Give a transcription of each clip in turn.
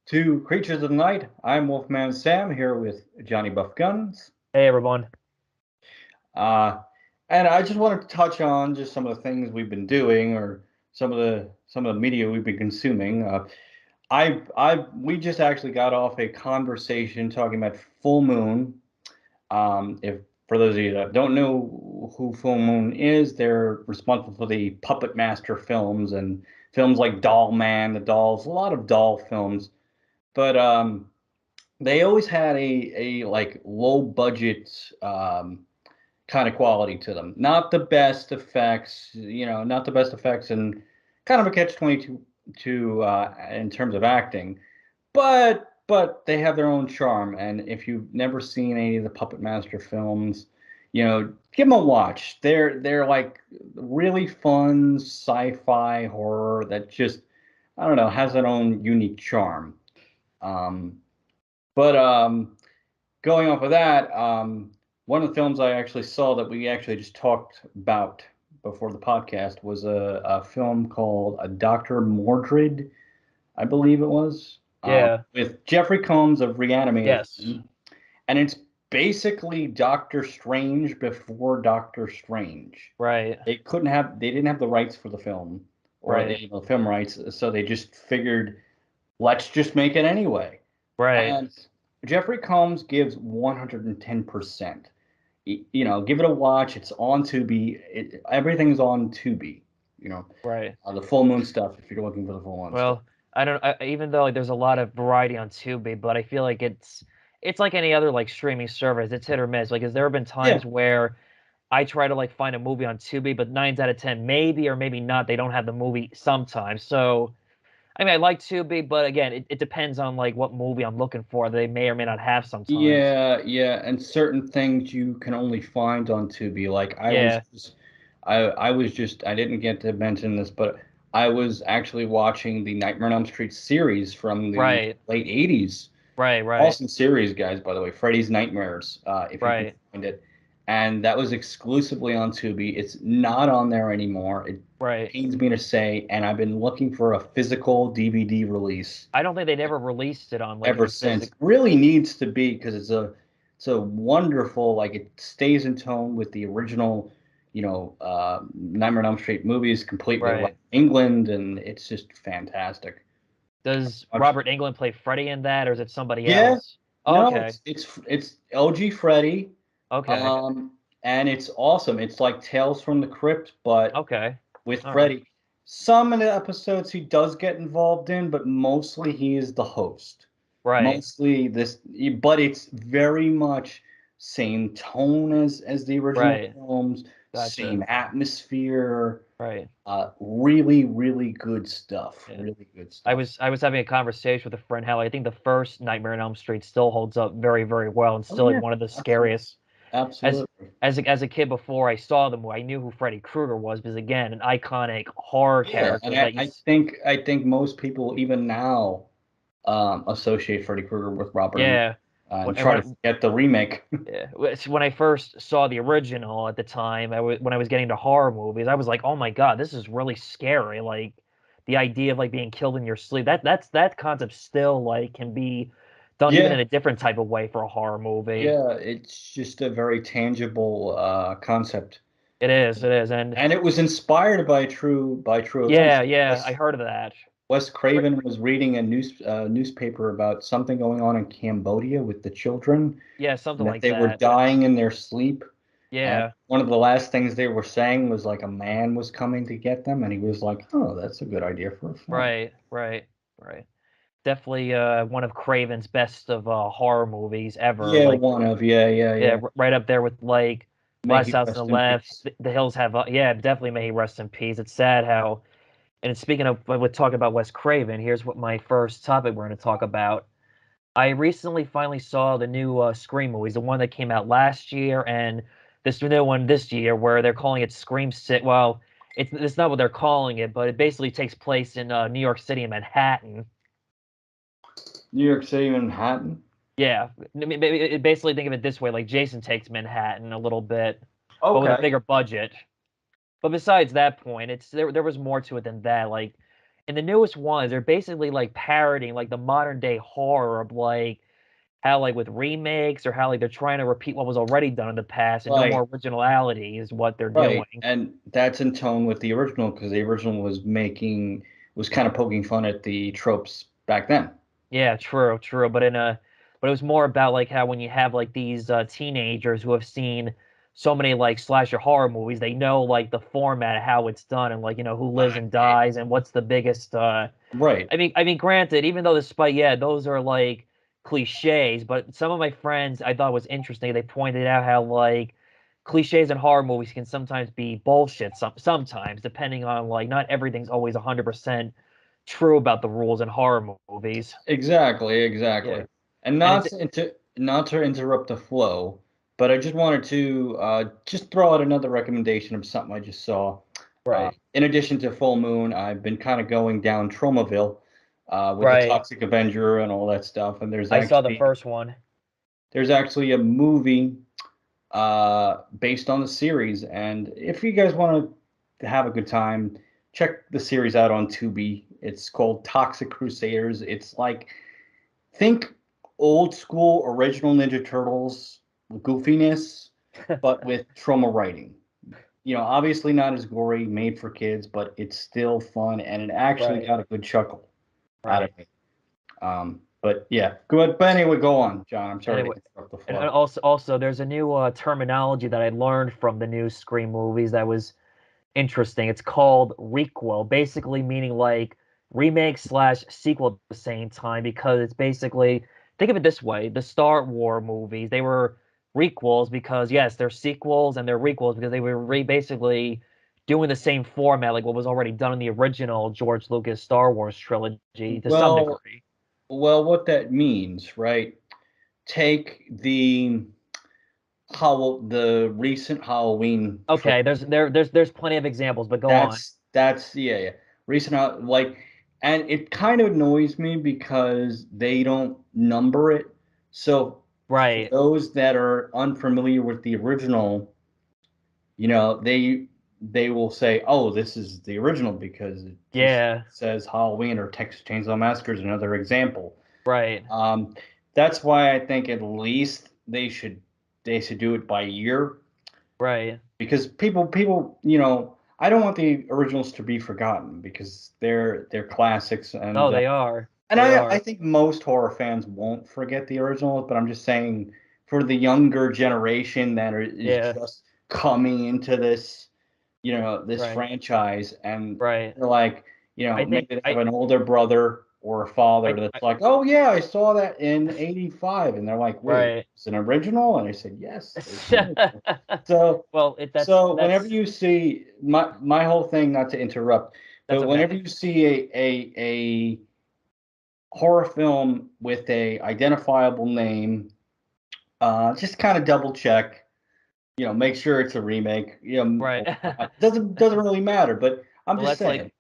To Creatures of the Night. I'm Wolfman Sam here with Johnny Buff Guns. Hey everyone. Uh, and I just wanted to touch on just some of the things we've been doing or some of the media we've been consuming. We just actually got off a conversation talking about Full Moon. If for those of you that don't know who Full Moon is, they're responsible for the Puppet Master films and films like Doll Man, The Dolls, a lot of doll films. But they always had a like low budget kind of quality to them. Not the best effects, not the best effects, and kind of a catch 22 in terms of acting. But they have their own charm. And if you've never seen any of the Puppet Master films, give them a watch. They're like really fun sci-fi horror that just I don't know has their own unique charm. Um, but going off of that, one of the films I actually saw that we actually just talked about before the podcast was a film called Dr. Mordred, I believe it was, Yeah. with Jeffrey Combs of Reanimator, Yes. and it's basically Doctor Strange before Doctor Strange. Right. They didn't have the rights for the film or Right. the film rights, so they just figured let's just make it anyway. Right. And Jeffrey Combs gives 110%. Give it a watch. It's on Tubi. Everything's on Tubi. Right. The full moon stuff. If you're looking for the full moon stuff. Well, I don't. Even though like, there's a lot of variety on Tubi, but I feel like it's like any other like streaming service. It's hit or miss. Like, has there been Yeah, times where I try to like find a movie on Tubi, but 9 out of 10, maybe or maybe not, they don't have the movie sometimes. So I mean, I like Tubi, but again, it depends on like what movie I'm looking for. They may or may not have sometimes. yeah. And certain things you can only find on Tubi. Like Yeah. I didn't get to mention this, but I was actually watching the Nightmare on Elm Street series from the Right. late '80s. Right. Right. Awesome series, guys, by the way. Freddy's Nightmares, if you can Right. find it. And that was exclusively on Tubi. It's not on there anymore. It Right. pains me to say, and I've been looking for a physical DVD release I don't think they never released it on like ever a since. physical. Really needs to be because it's a wonderful, like it stays in tone with the original, Nightmare on Elm Street movies, complete with Right. England, and it's just fantastic. Does Watch Robert Englund play Freddy in that, or is it somebody Yeah, else? no, Okay. it's LG Freddy, Okay. um, and it's awesome. It's like Tales from the Crypt, but Okay. with All right. Freddy. Some of the episodes he does get involved in, but mostly he is the host. Right. Mostly but it's very much same tone as the original Right. films, Gotcha. same atmosphere. Right. Really, really good stuff. Yeah. Really good I stuff. was I was having a conversation with a friend how I think the first Nightmare on Elm Street still holds up very, very well and Oh still like yeah, one of the absolutely, scariest. As absolutely. as a kid before I saw the movie, I knew who Freddy Krueger was because again, an iconic horror Yeah, character and that I think most people even now associate Freddy Krueger with Robert Englund yeah. and And try to forget the remake. yeah, when I first saw the original at the time, when I was getting to horror movies, I was like, "Oh my God, this is really scary!" Like the idea of like being killed in your sleep. That concept still like can be done even in Yeah, a different type of way for a horror movie. yeah, it's just a very tangible concept, It is, and and it was inspired by true events. yeah, yeah, I heard of that. Wes Right, Craven was reading a newspaper about something going on in Cambodia with the children, yeah, something and that like they were that. dying in their sleep. And Yeah, one of the last things they were saying was like a man was coming to get them, and he was like, "Oh, that's a good idea for a film." right, right, right. Definitely one of Craven's best of horror movies ever. Yeah, Like one of yeah, yeah. right up there with like May Last he House on the rest in Left, peace. The Hills Have, yeah, definitely may he rest in peace. It's sad how, and speaking of, we're talking about Wes Craven, here's what my first topic we're going to talk about. I recently finally saw the new Scream movies, the one that came out last year, and this new one this year, where they're calling it Scream City. Well, it's not what they're calling it, but it basically takes place in New York City and Manhattan. New York City, Manhattan. Yeah, basically think of it this way: like Jason Takes Manhattan a little bit, but with a Okay. bigger budget. But besides that point, it's there was more to it than that. Like in the newest ones, they're basically like parodying like the modern day horror of like how like with remakes or how like they're trying to repeat what was already done in the past and no Right, more originality is what they're right, doing. and that's in tone with the original because the original was kind of poking fun at the tropes back then. Yeah, true, true. But it was more about like how when you have like these teenagers who have seen so many like slasher horror movies, they know like the format of how it's done and like who lives and dies and what's the biggest. Right, I mean, granted, even though despite yeah, those are like cliches, but some of my friends I thought was interesting. They pointed out how like cliches in horror movies can sometimes be bullshit. Sometimes depending on like not everything's always 100% true about the rules in horror movies. exactly, Yeah, exactly. And and it's not to interrupt the flow, but I just wanted to just throw out another recommendation of something I just saw. right, In addition to Full Moon, I've been kind of going down Tromaville with the right. Toxic Avenger and all that stuff. And I saw the first one. there's actually a movie based on the series. And if you guys want to have a good time, check the series out on Tubi. It's called Toxic Crusaders. It's like think old school original Ninja Turtles goofiness, but with trauma writing. Obviously not as gory, made for kids, but it's still fun and it actually Right, got a good chuckle out of right. it. But yeah, good. But anyway, go on, John. I'm sorry to Anyway, interrupt the and flow. also there's a new terminology that I learned from the new Scream movies that was interesting. It's called requel, basically meaning like remake slash sequel at the same time because it's basically think of it this way: the Star Wars movies they were requels because yes, they're sequels and they're requels because they were basically doing the same format like what was already done in the original George Lucas Star Wars trilogy to some Well, degree. what that means, right? Take the recent Halloween Okay, there's plenty of examples, but go on. That's yeah, yeah. Recent like, and it kind of annoys me because they don't number it. So for Right. those that are unfamiliar with the original, they will say, "Oh, this is the original because it just Yeah. says Halloween or Texas Chainsaw Massacre is another example." Right. Um, that's why I think at least they should do it by year Right. because people I don't want the originals to be forgotten because they're classics No, and they are. and They I are. think most horror fans won't forget the originals, but I'm just saying for the younger generation is Yeah. just coming into this Right. franchise and Right. they're like, I think maybe they have I an older brother or a father I that's like, "Oh yeah, I saw that in '85." And they're like, "Wait, right. it's an original?" And I said, "Yes, it's an original." So Well, it so whenever that's you see my whole thing, not to interrupt, that's but whenever okay. you see a horror film with a identifiable name, just kind of double check, make sure it's a remake. Right. Doesn't really matter, but I'm Well, just saying.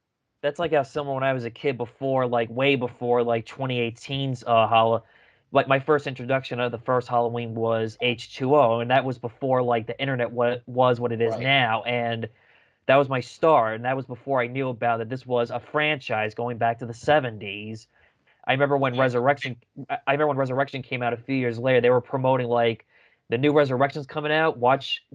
that's like how similar when I was a kid before, like way before like 2018's like my first introduction of the first Halloween was H2O, and that was before like the internet was what it is Right. now, and that was my start, and that was before I knew about that this was a franchise going back to the 70s. I remember when Exactly. Resurrection. I remember when Resurrection came out a few years later. They were promoting like the new Resurrection's coming out.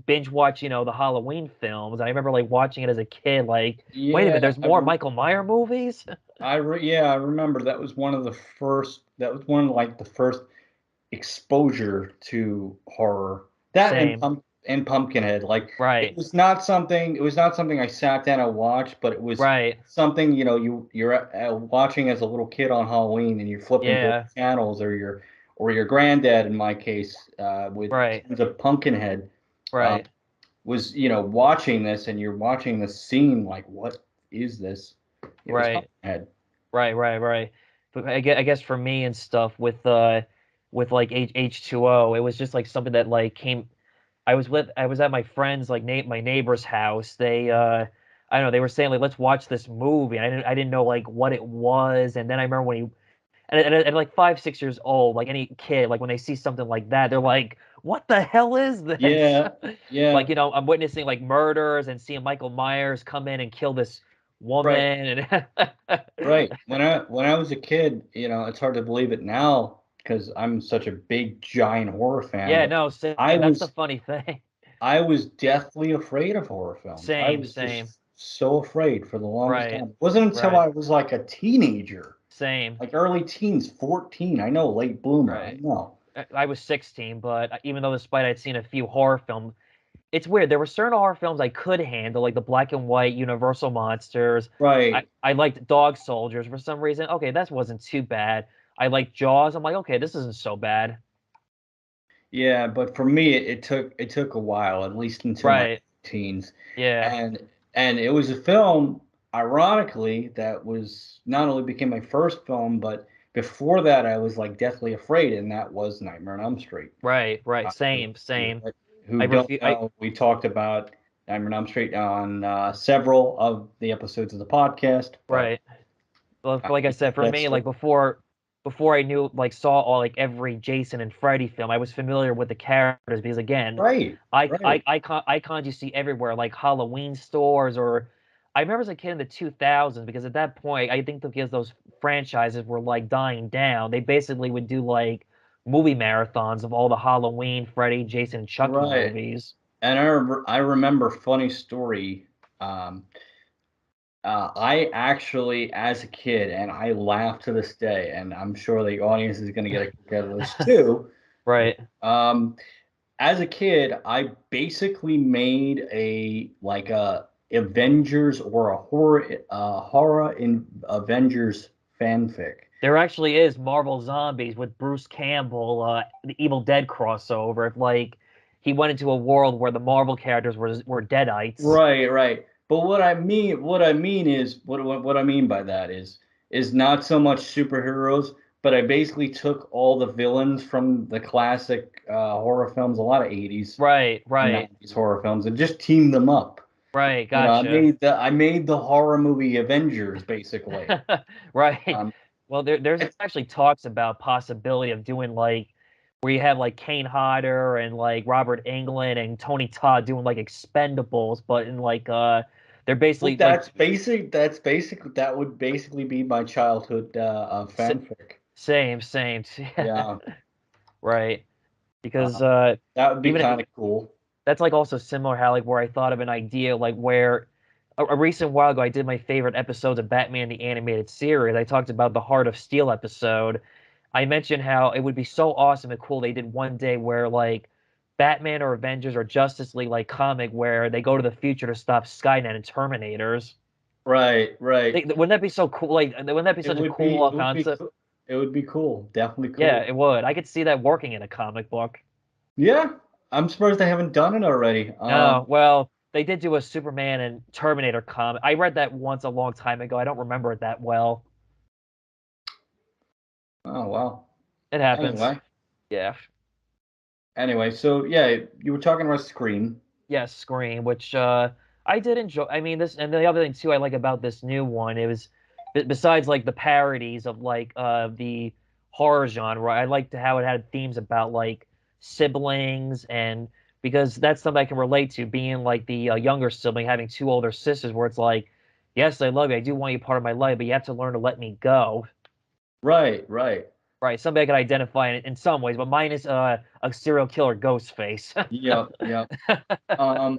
Binge watch, the Halloween films. I remember like watching it as a kid. Like, wait a minute, Yeah, there's more Michael Meyer movies. yeah, I remember that was one of the first. That was one of like the first exposure to horror. That Same. and Pumpkinhead. Like Right. it was not something I sat down and watched, but it was Right. something you're watching as a little kid on Halloween and you're flipping through Yeah. the channels or your granddad in my case with Right. tons of Pumpkinhead uh, Right. was watching this and you're watching the scene like what is this? It was Right. Pumpkinhead. Right. But I guess for me and stuff with like H2O, it was just like something that like came. I was at my friend's like my neighbor's house. I don't know, they were saying like let's watch this movie. And I didn't know like what it was. And then I remember when he and like 5, 6 years old, like any kid, like when they see something like that, they're like, "What the hell is this?" Yeah, yeah, Like I'm witnessing like murders and seeing Michael Myers come in and kill this right, woman, and right. When I was a kid, it's hard to believe it now because I'm such a big giant horror fan, yeah, but no, same. I That's the was funny thing. I was deathly afraid of horror films. I Same, was same. just so afraid for the longest Right, time. It wasn't until right, I was like a teenager, same. like early teens, 14. I know, late bloomer. I Right. know. I was 16, but even though despite I'd seen a few horror films, it's weird. There were certain horror films I could handle, like the black and white Universal monsters. Right. I liked Dog Soldiers for some reason. Okay, that wasn't too bad. I liked Jaws. I'm like, okay, this isn't so bad. Yeah, but for me, it took a while, at least until my Right. teens, Yeah. and and it was a film, ironically, that was not only became my first film, but before that, I was like deathly afraid, and that was Nightmare on Elm Street. Right. Right. Who, Same. who Same. who I don't refuse. I know, we talked about Nightmare on Elm Street on several of the episodes of the podcast, but right. Well, I like I can said, tell for that me, story. like before I knew like saw all like every Jason and Freddy film, I was familiar with the characters because again, Right, right, icons you see everywhere, like Halloween stores or I remember as a kid in the 2000s because at that point, I think because those franchises were like dying down, they basically would do like movie marathons of all the Halloween, Freddy, Jason, and Chucky right. movies. And I remember funny story. Um, I actually, as a kid, and I laugh to this day, and I'm sure the audience is going to get a kick out of this too. Right. Um, as a kid, I basically made a like a Avengers or a horror in Avengers fanfic. There actually is Marvel Zombies with Bruce Campbell, the Evil Dead crossover. If like he went into a world where the Marvel characters were deadites. Right, right. But what I mean is, what I mean by that is not so much superheroes, but I basically took all the villains from the classic horror films, a lot of 80s Right, and right, 90s horror films, and just teamed them up. right. I Gotcha. made the horror movie Avengers basically. Right. Um, Well, there's actually talks about possibility of doing like where you have like Kane Hodder and like Robert Englund and Tony Todd doing like Expendables, but in like they're well, basically like that's basic. That's basic. That would basically be my childhood s- fanfic. same. Yeah, Right. Because um, that would be even kind of cool. that's like also similar how like where I thought of an idea like where a recent while ago I did my favorite episodes of Batman the Animated Series. I talked about the Heart of Steel episode. I mentioned how it would be so awesome and cool they did one day where like Batman or Avengers or Justice League like comic where they go to the future to stop Skynet and Terminators. Right, right. Wouldn't that be so cool? Like, wouldn't that be such a cool It would be concept? cool. It would be cool. Definitely Yeah, cool. it would. I could see that working in a comic book. Yeah, I'm surprised they haven't done it already. No, well, they did do a Superman and Terminator comic. I read that once a long time ago. I don't remember it that well. Oh wow. It happens. Anyway, Yeah. so yeah, you were talking about Scream. Yes, Scream, which I did enjoy. I mean, this and the other thing too I like about this new one, it was besides like the parodies of like the horror genre, I liked how it had themes about like siblings and because that's something I can relate to, being like the younger sibling having two older sisters, where it's like, yes, I love you, I do want you part of my life, but you have to learn to let me go. Right, right. Right, somebody I can identify in some ways, but mine is a serial killer ghost face. Yeah, yeah. Um,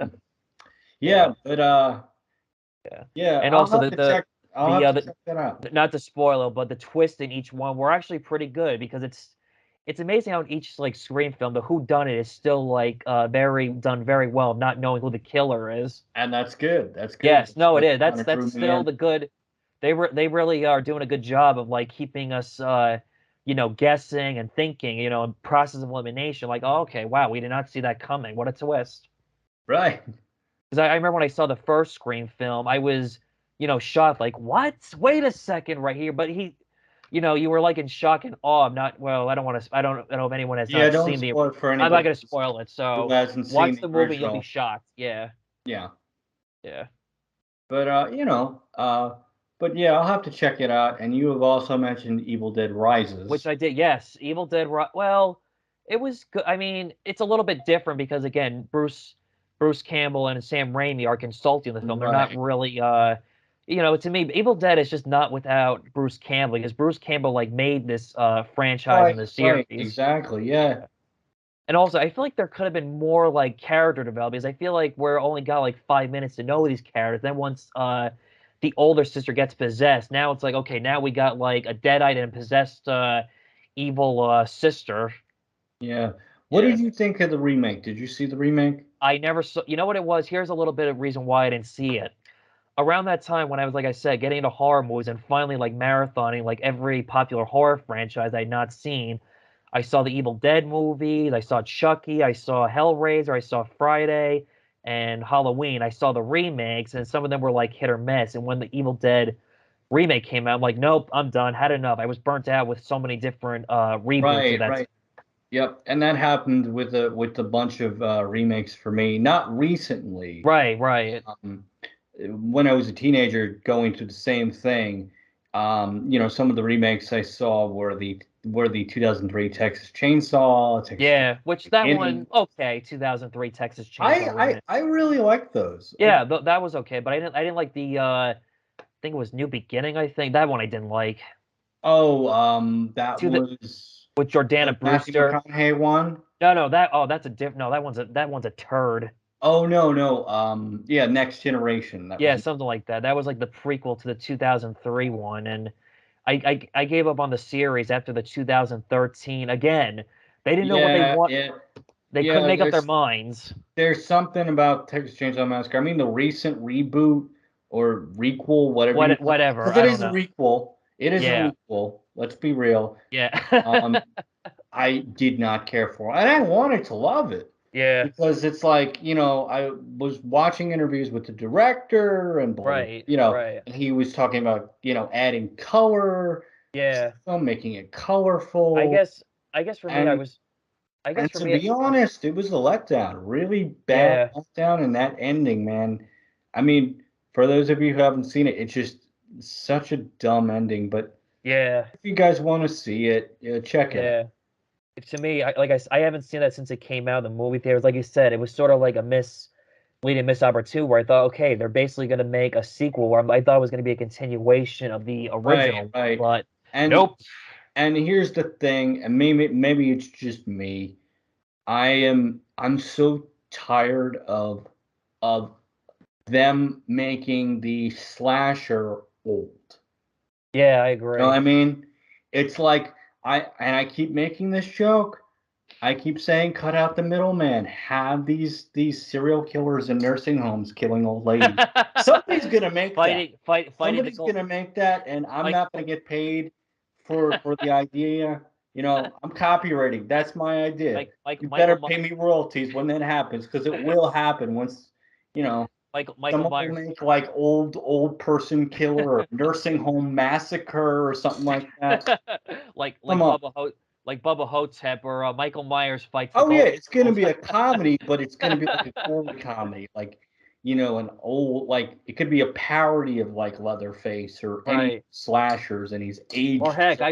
Yeah, yeah, but yeah. yeah, And also I'll the have to other check that out. not to spoil it, but the twist in each one were actually pretty good because it's amazing how in each like Scream film the who done it is still like very done very well, not knowing who the killer is. And that's good. That's good. Yes, no, it That's is. kind of That's drew me still in. the good. They really are doing a good job of like keeping us guessing and thinking, and process of elimination. Like, oh, okay, wow, we did not see that coming. What a twist. Right. Because I remember when I saw the first Scream film, I was, shocked. Like, what? Wait a second, right here. But you were like in shock and awe. I'm not. Well, I don't want to. I don't know if anyone has Yeah, not don't seen the. spoil it for I'm not anybody gonna spoil it. who So hasn't seen watch the the movie. You'll be original. shocked. Yeah, Yeah. yeah. But but yeah, I'll have to check it out. And you have also mentioned Evil Dead Which Rises. I did. Yes, Evil Dead. Well, it was good. I mean, it's a little bit different because again, Bruce Campbell and Sam Raimi are consulting the film. They're not Right. really to me, Evil Dead is just not without Bruce Campbell because Bruce Campbell like made this franchise Right, and the right, series. exactly. Yeah, And also, I feel like there could have been more like character development because I feel like we're only got like 5 minutes to know these characters. Then once the older sister gets possessed, now it's like okay, now we got like a deadite and possessed evil sister. yeah. What Yeah. did you think of the remake? Did you see the remake? I never saw. You know what it was? Here's a little bit of reason why I didn't see it. Around that time when I was like I said, getting into horror movies and finally like marathoning like every popular horror franchise I'd not seen. I saw the Evil Dead movies, I saw Chucky, I saw Hellraiser, I saw Friday and Halloween. I saw the remakes and some of them were like hit or miss. And when the Evil Dead remake came out, I'm like, nope, I'm done. Had enough. I was burnt out with so many different reboots of Right, that. right. Yep, and that happened with a bunch of remakes for me. Not recently. Right, right. Um, when I was a teenager, going through the same thing. Some of the remakes I saw were the 2003 Texas Chainsaw, Texas Yeah, which that one Beginning. okay, 2003 Texas I Chainsaw I Remake. I really like those. Yeah, that was okay, but I didn't like the I think it was New Beginning, I think. That one I didn't like. That To the was with the Jordana Matthew Brewster. McConaughey one. No, that's a diff no, that one's a turd. Oh no, no. Yeah, Next Generation. That Yeah, was. something like that. That was like the prequel to the 2003 one, and I gave up on the series after the 2013. Again, they didn't know what they Yeah, want. yeah, They couldn't yeah. make up their There's minds. there's something about Texas Chainsaw Massacre. I mean, the recent reboot or requel, whatever you want, Whatever. because I it don't is a know. requel. It is a Yeah, requel. Let's be real. yeah, Um, I did not care for it, and I wanted to love it yeah. because it's like I was watching interviews with the director and blah, blah, Right, you know, right. and he was talking about adding color to the Yeah. film, making it I colorful, guess I guess for me I and was I guess and for to me be honest, it was a letdown, really bad yeah, letdown in that ending, man. I mean, for those of you who haven't seen it, it's just such a dumb ending. But yeah, if you guys want to see it, check it out. yeah. To me, I haven't seen that since it came out in the movie theaters. Like you said, it was sort of like a leading miss opportunity where I thought, okay, they're basically going to make a sequel where I thought it was going to be a continuation of the Right, original, right. but And nope. and here's the thing, and maybe it's just me. I'm so tired of them making the slasher old. Yeah, I You know what agree. I mean? It's like I keep making this joke. I keep saying cut out the middleman. Have these serial killers in nursing homes killing old ladies. Somebody's gonna make that. Fighting the Somebody's gold. gonna make that, and I'm Mike not gonna get paid for the idea. I'm copywriting. That's my idea. You better Michael pay me royalties when that happens, because it will happen once, you know, Michael someone will Myers make like old person killer or nursing home massacre or something like that. like Come on. Like Bubba Hotep or Michael Myers fights the Oh yeah, Golden it's gonna Girls. be a comedy, but it's gonna be like a gory comedy, like an old, like it could be a parody of like Leatherface or any Right. slashers, and he's Or aged heck, so.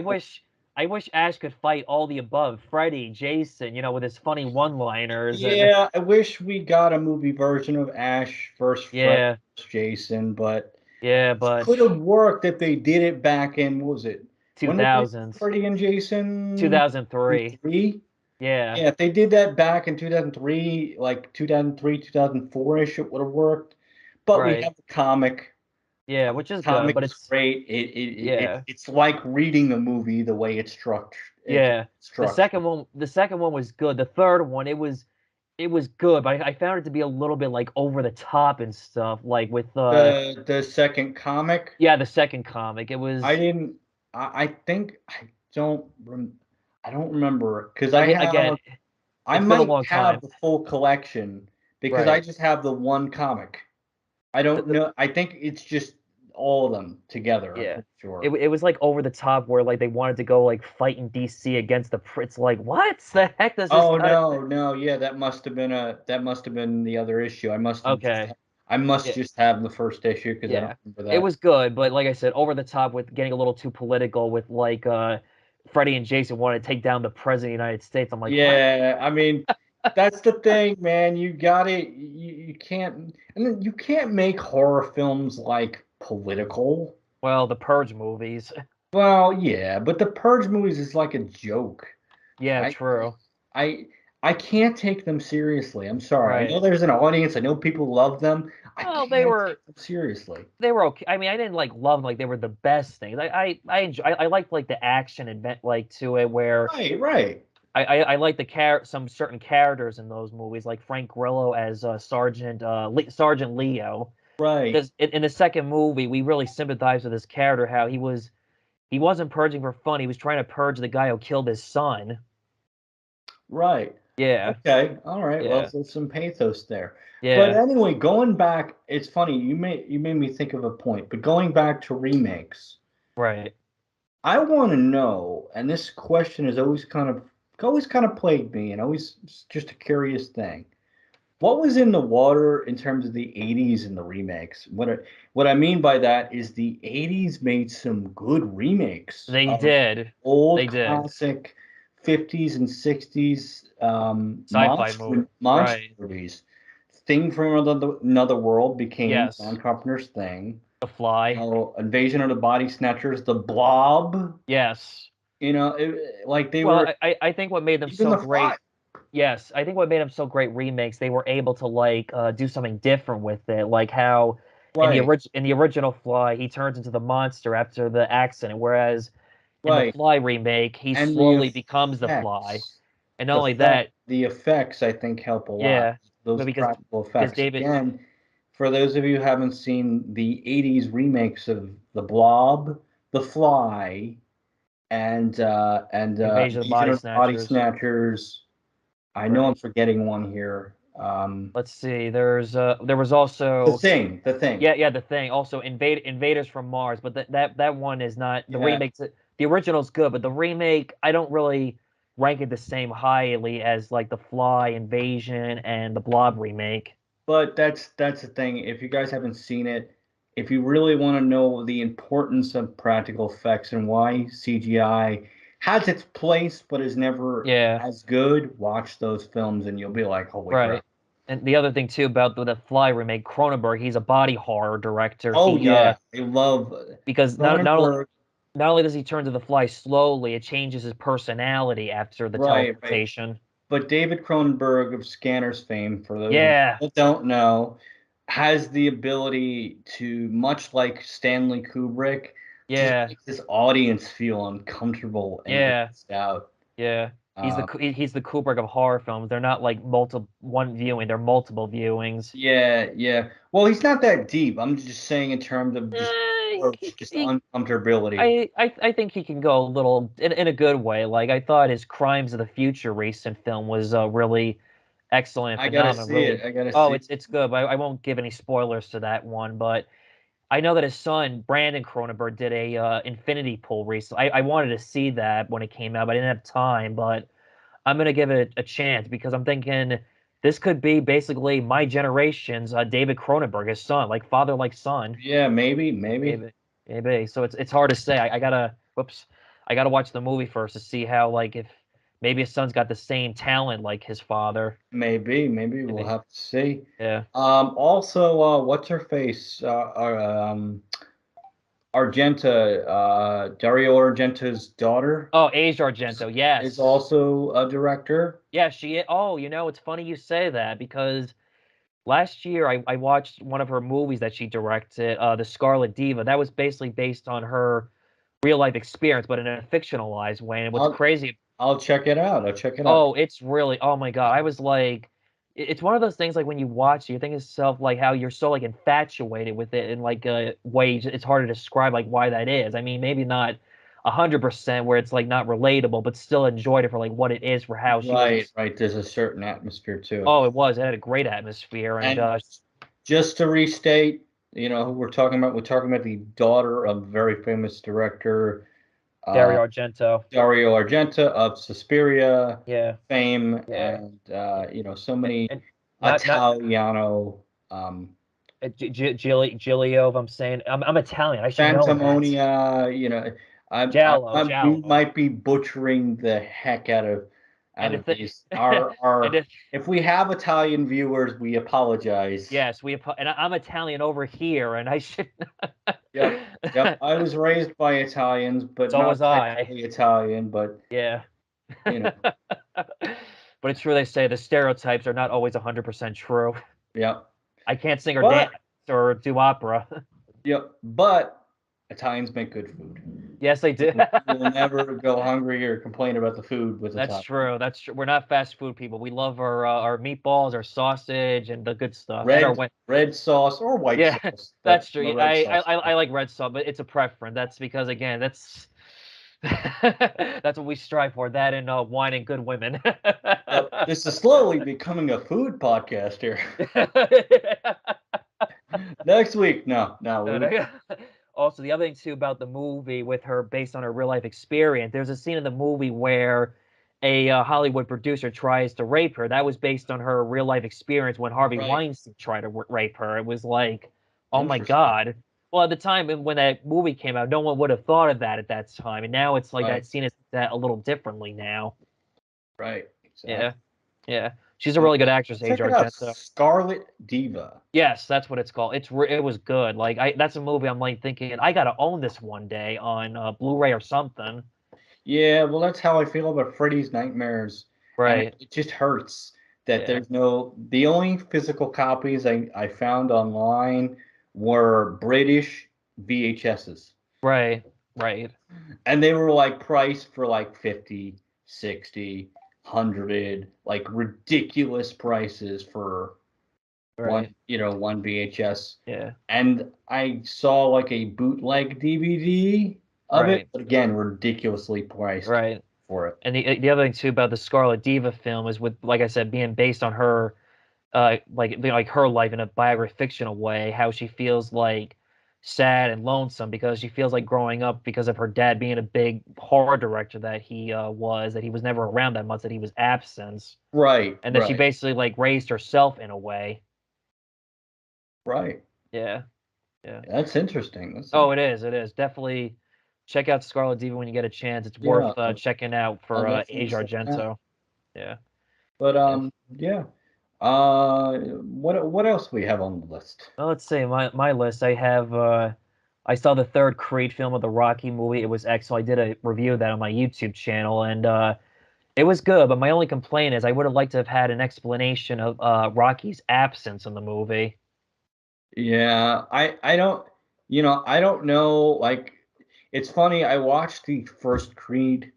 I wish Ash could fight all the above. Freddy, Jason, with his funny one-liners and Yeah, I wish we got a movie version of Ash versus Fred yeah, versus Jason, but yeah, it but could have worked if they did it back in, what was it? When did they do 2000s, Freddy and Jason 2003. 3? Yeah. Yeah, if they did that back in 2003, like 2003, 2004-ish, it would have worked. But we Right. have the comic. Yeah, which is good, Comic but is it's great. yeah. It's like reading a movie the way it's structured. It's Yeah. structured. The second one was good. The third one, it was good, but I found it to be a little bit like over the top and stuff. Like with The second comic, yeah, the second comic. It I was didn't. I think I don't remember because again, I it's been a might long have time. the full collection because I Right. just have the one comic. I The, don't the, know. I think it's just all of them together. I'm yeah. pretty sure. It was like over the top where like they wanted to go like fight in DC against it's like what the heck does this Oh got? no, no, yeah, that must have been the other issue. Okay. I must Yeah. just have the first issue because I don't Yeah. remember It that. was good, but like I said, over the top with getting a little too political with like Freddy and Jason wanted to take down the president of the United States. I'm like, what? Yeah, I mean, that's the thing, man. You got it. You can't, and then you can't make horror films like political. Well, the Purge movies. Well, yeah, but the Purge movies is like a joke. Yeah, I true. I I can't take them seriously. I'm sorry. I know Right. there's an audience. I know people love them. I Well, can't take them seriously. they were okay. I mean, I didn't like love them like they were the best things. I liked like the action event like to it where Right, right, I like the some certain characters in those movies like Frank Grillo as Sergeant Leo. right, Because in the second movie we really sympathized with his character, how he wasn't purging for fun. He was trying to purge the guy who killed his son. right. Yeah, Okay, all right. Well, yeah, there's some pathos there. But yeah, anyway, going back, it's funny. You made me think of a point. But going back to remakes, right. I want to know, and this question has always kind of plagued me, and always just a curious thing. What was in the water in terms of the 80s and the remakes? What I mean by that is the 80s made some good remakes They of did. old They did. classic 50s and 60s Sci-fi movie. monster Right. movies. Thing from another world became John Yes. Carpenter's Thing. The Fly. Invasion of the Body Snatchers, The Blob. Yes. Like they Well, were I think what made them even so The Fly. great. Yes, I think what made them so great remakes, they were able to like do something different with it, like how Right, in the original Fly, he turns into the monster after the accident, whereas in the right. Fly remake, he And the slowly becomes the Fly. effects, And not the only fact, that, the effects, I think help a lot. yeah, Those but practical because effects. David Again, for those of you who haven't seen the '80s remakes of The Blob, The Fly, and Invasion of the Invasion Body of the Body Snatchers, Snatchers. I know I'm right? forgetting one here. Let's see. There was The also Thing, The Thing. yeah, the thing. Also, Invaders from Mars, but that one is not the Yeah, remake. The original's good, but the remake I don't really rank it the same highly as like the Fly Invasion and the Blob remake. but that's the thing. If you guys haven't seen it, if you really want to know the importance of practical effects and why CGI has its place but is never Yeah, as good, watch those films and you'll be like, holy crap. right. And the other thing too about the Fly remake, Cronenberg, he's a body horror director. Oh He yeah, I love because Cronenberg. not only does he turn to the Fly slowly, it changes his personality after the Right, right. teleportation. But David Cronenberg of Scanners fame, for those of you Yeah, that don't know, has the ability to, much like Stanley Kubrick, just yeah, make this audience feel uncomfortable and yeah. grossed out. Yeah, Uh, he's the Kubrick of horror films. They're not like multiple one viewing. They're multiple viewings. yeah, yeah. Well, he's not that deep. I'm just saying in terms of just approach, just He, uncomfortability. I think he can go a little in a good way. Like I thought his Crimes of the Future recent film was really excellent, I gotta phenomenal. see it. Really, I gotta oh, see it. it's good. But I won't give any spoilers to that one. But I know that his son Brandon Cronenberg did a Infinity Pool recently. I wanted to see that when it came out, but I didn't have time. But I'm gonna give it a chance because I'm thinking this could be basically my generation's David Cronenberg, his son, like father like son. Yeah, maybe, maybe, Maybe, maybe. So it's hard to say. I gotta whoops, I gotta watch the movie first to see how like if maybe his son's got the same talent like his father. maybe we'll Maybe. have to see. Yeah. Also, what's her face? Argenta, Dario Argenta's daughter Oh, Asia is, Argento. is Yes. also a director. Yeah, oh, it's funny you say that because last year I watched one of her movies that she directed, The Scarlet Diva. That was basically based on her real life experience, but in a fictionalized way. And what's I'll crazy, I'll check it out. I'll check it out. oh, it's really, oh my God. I was like, it's one of those things like when you watch it, you think to yourself like how you're so like infatuated with it in like a way it's hard to describe like why that is. I mean, maybe not 100% where it's like not relatable, but still enjoyed it for like what it is for how she was. Right, right. There's a certain atmosphere to it. Oh, it was. It had a great atmosphere, and And just to restate, who we're talking about. We're talking about the daughter of very famous director uh, Dario Argento. Dario Argenta of Suspiria Yeah, fame, yeah. and so many And not Italiano. Giglio. If I'm saying I'm Italian, I should know that. Fantamonia, Giallo, we Giallo. might be butchering the heck out of And out of if these. and Our if if we have Italian viewers, we apologize. yes, and I'm Italian over here, and I should. Yep, yep. I was raised by Italians, but So not was I. technically Italian, but Yeah. you know, But it's true they say the stereotypes are not always 100% true. yep. I can't sing or dance But or do opera. yep, but Italians make good food. Yes, they do. You will never go hungry or complain about the food with That's Italian. true. That's true. We're not fast food people. We love our meatballs, our sausage, and the good stuff, and our Red sauce or white yeah, sauce, but that's I'm true. a red sauce I guy. like red sauce, but it's a preference. That's because again, that's that's what we strive for. That and wine and good women. Yep, this is slowly becoming a food podcast here. Next week, no, no, No, no. Also, the other thing too about the movie with her based on her real life experience, there's a scene in the movie where a Hollywood producer tries to rape her. That was based on her real life experience when Harvey right. Weinstein tried to rape her. It was like, oh my Interesting. God. Well, at the time when that movie came out, no one would have thought of that at that time, and now it's like Right, that scene is that a little differently now. right, Yeah, exactly. yeah. She's a really good actress, Check Asia it out, Argento. Scarlet Diva. Yes, that's what it's called. It was good. Like that's a movie I'm like thinking I gotta own this one day on Blu-ray or something. Yeah, well, that's how I feel about Freddy's Nightmares, and Right. it just hurts that Yeah. there's no. The only physical copies I found online were British VHSs, Right. Right. and they were like priced for like 50, 60, 100, like ridiculous prices for Right. one VHS. Yeah. And I saw like a bootleg DVD of it, Right. but again, ridiculously priced Right. for it. And the other thing too about the Scarlet Diva film is with like I said being based on her like her life in a biographic fictional way, how she feels like sad and lonesome because she feels like growing up because of her dad being a big horror director that he was never around that much, that he was absent, Right, and that she right, basically like raised herself in a way. right. Yeah, yeah. That's interesting. That's Oh, interesting. it is. It is. Definitely check out Scarlet Diva when you get a chance. It's worth Yeah, checking out I'll for definitely Asia check it out. Argento. Yeah. But Yeah. yeah. What else we have on the list? Well, let's see. My list. I saw the third Creed film of the Rocky movie. It was excellent. I did a review of that on my YouTube channel, and it was good. But my only complaint is I would have liked to have had an explanation of Rocky's absence in the movie. Yeah, I don't, I don't know. Like, it's funny. I watched the first Creed,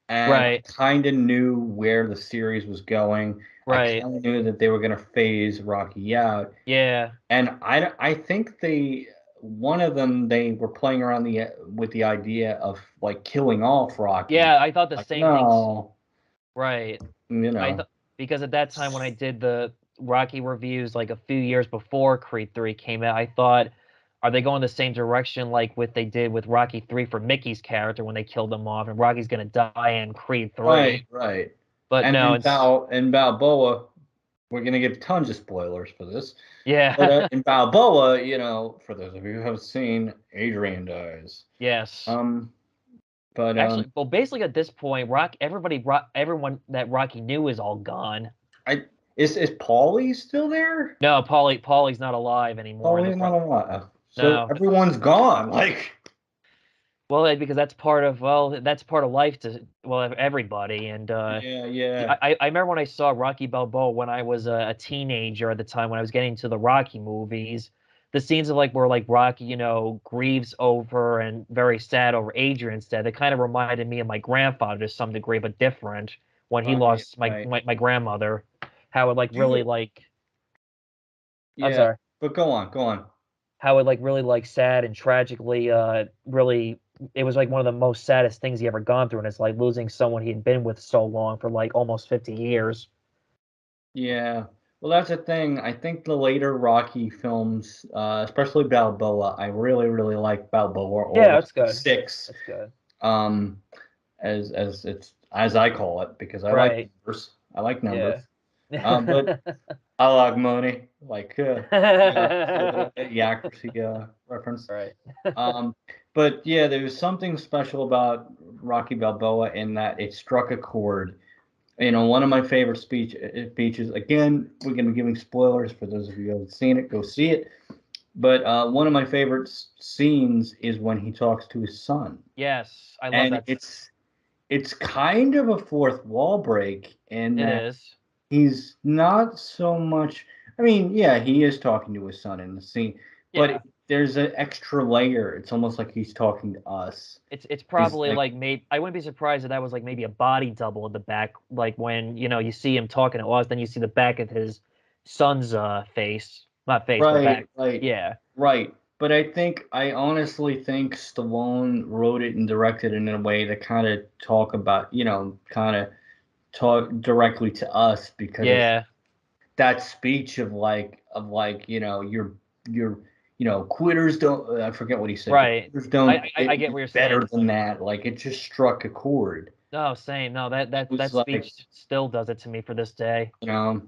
and I Right. kind of knew where the series was going. I Right. kind of knew that they were going to phase Rocky out, Yeah. and I think one of them they were playing around with the idea of like killing off Rocky. Yeah. I thought the Like, same thing. no, Right. you I know, thought because at that time when I did the Rocky reviews, like a few years before Creed 3 came out, I thought, are they going the same direction like what they did with Rocky 3 for Mickey's character when they killed him off, and Rocky's gonna die in Creed right, 3? right. But And no, it's In Balboa, we're gonna give tons of spoilers for this. But yeah, in Balboa, for those of you who have seen, Adrian dies. yes. Um, but Actually, well, basically at this point, everyone that Rocky knew is all gone. I is Paulie still there? No, Paulie's not alive anymore in the Paulie's not alive. So no. everyone's gone. Like, Well, because that's part of life to everybody, and yeah, yeah, I remember when I saw Rocky Balboa when I was a teenager at the time when I was getting to the Rocky movies. The scenes of like where like Rocky, grieves over and very sad over Adrian's death. It kind of reminded me of my grandfather to some degree, but different when he right, lost right. my grandmother. How it like Do really you? like I'm Yeah, sorry. but go on, go on. How it like really like sad and tragically really it was like one of the most saddest things he ever gone through, and it's like losing someone he'd been with so long for like almost 50 years. Yeah. Well, that's the thing. I think the later Rocky films, especially Balboa, I really, really like Balboa or Yeah, that's Rocky good. Six, That's good. um, as I call it, because I like Right. numbers. I like Yeah. numbers. But I like money, like a little Yakuza reference. Right. Um, but yeah, there was something special about Rocky Balboa in that it struck a chord One of my favorite speeches. Again, we're going to be giving spoilers for those of you who haven't seen it. Go see it. But one of my favorite scenes is when he talks to his son, Yes, I love and that. it's kind of a fourth wall break in It that is. he's not so much. I mean, yeah, he is talking to his son in the scene, but Yeah. there's an extra layer. It's almost like he's talking to us. It's He's probably like, like maybe I wouldn't be surprised if that was like maybe a body double in the back, like when you see him talking to us, then you see the back of his son's face, not face, but right, back. right, Yeah, right. But I honestly think Stallone wrote it and directed it in a way to kind of talk about, kind of talk directly to us because yeah, that speech of you're quitters don't, I forget what he said, but right. quitters I, don't I get I get what you're better saying. than that. Like it just struck a chord. No, same. No, that It that was that like, speech still does it to me for this day. you know,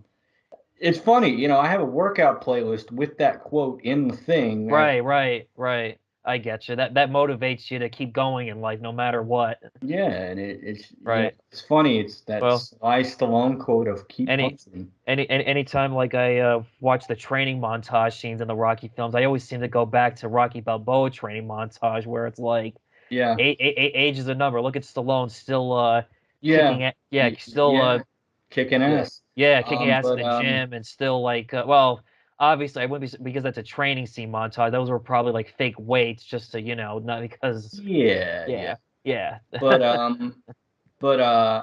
it's funny, I have a workout playlist with that quote in the thing. Right, right, right. I get you. That motivates you to keep going in life, no matter what. Yeah, and it's Right. it's funny. It's that Well, Sly Stallone quote of "keep any punching." anytime like I watch the training montage scenes in the Rocky films, I always seem to go back to Rocky Balboa training montage where it's like Yeah, age is a number. Look at Stallone still yeah, yeah, still yeah, kicking yeah, ass. yeah, kicking ass in But the gym and still like well, obviously I wouldn't be because that's a training scene montage. Those were probably like fake weights just to, not because yeah, yeah. yeah. Yeah. But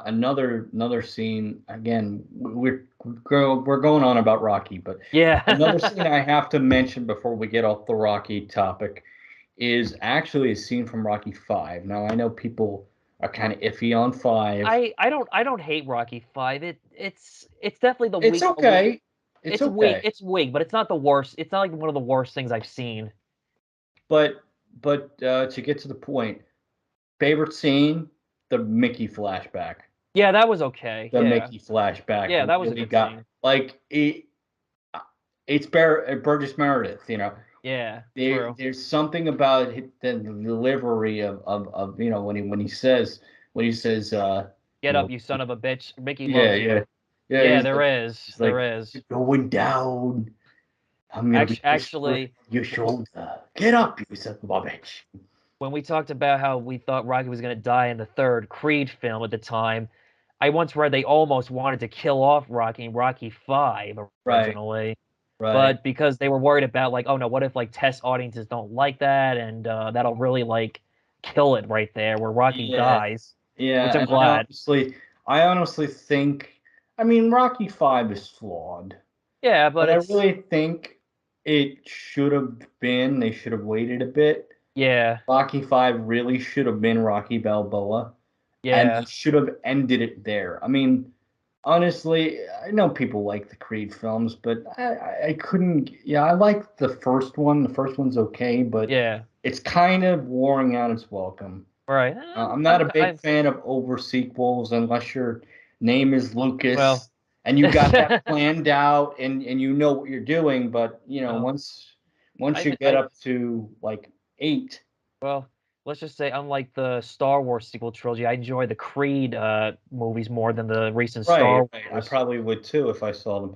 another scene again. We're going on about Rocky, but another scene Yeah. I have to mention before we get off the Rocky topic is actually a scene from Rocky Five. Now I know people are kind of iffy on Five. I don't hate Rocky 5. It's definitely the It's weak a weak okay. It's it's weak. okay. It's weak, but it's not the worst. It's not like one of the worst things I've seen. But to get to the point, favorite scene, the Mickey flashback. Yeah, that was okay. The Yeah. Mickey flashback Yeah, that was a really good got scene. like it's Burgess Meredith. Yeah, true. There's something about the delivery of when he says Get you up, know you son of a bitch. Mickey yeah, loves yeah, you. yeah. Yeah, there is. He's There like is. you're going down. I'm gonna be whispering Actually, your shoulder. Get up, you son of a bitch. when we talked about how we thought Rocky was going to die in the third Creed film at the time, I once read they almost wanted to kill off Rocky in Rocky 5 Right, originally. right. But because they were worried about like, oh no, what if like test audiences don't like that and that'll really like kill it right there where Rocky Yeah, dies, yeah, which I'm and glad. I honestly think, I mean, Rocky Five is flawed, Yeah, but but I it's really think it should have been. They should have waited a bit. yeah, Rocky Five really should have been Rocky Balboa, and they yeah. should have ended it there. I mean, honestly, I know people like the Creed films, but I couldn't. Yeah, I like the first one. The first one's okay, but Yeah. it's kind of wearing out its welcome. Right. I'm not a big fan of over sequels unless your name is Well, Lucas and you got that planned out and you know what you're doing. But well, once you get I up to like eight, well, let's just say unlike the Star Wars sequel trilogy, I enjoy the Creed movies more than the recent right, Star right, I Wars. probably would too if I saw them.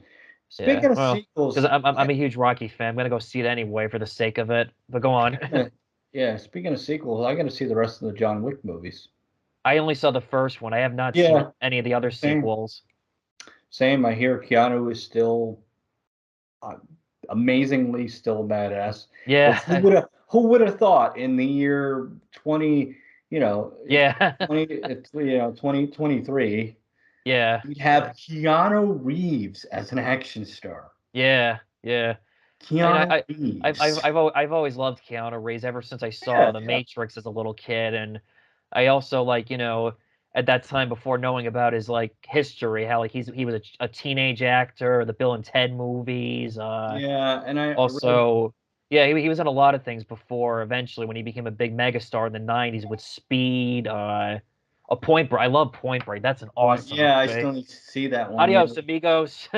Yeah. Speaking of Well, because sequels, I'm a huge Rocky fan. I'm gonna go see it anyway for the sake of it. But go on. yeah, speaking of sequels, I got to see the rest of the John Wick movies. I only saw the first one. I have not seen Yeah, any of the other same, sequels. same. I hear Keanu is still uh, amazingly still badass. Which Yeah. who would have thought in the year 20, you know, Yeah. 2023, Yeah. we'd have Keanu Reeves as an action star. Yeah. Yeah. I mean, Keanu I've Reeves. I've always loved Keanu Reeves ever since I saw Yeah, The yeah, Matrix as a little kid, and I also like at that time before knowing about his like history, how like he was a teenage actor, the Bill and Ted movies. yeah. And I really, Also, yeah, he was in a lot of things before. Eventually, when he became a big megastar in the '90s with Speed, a Point Break. I love Point Break. That's an awesome yeah, I movie. still need to see that one. Yeah, Adios, amigos.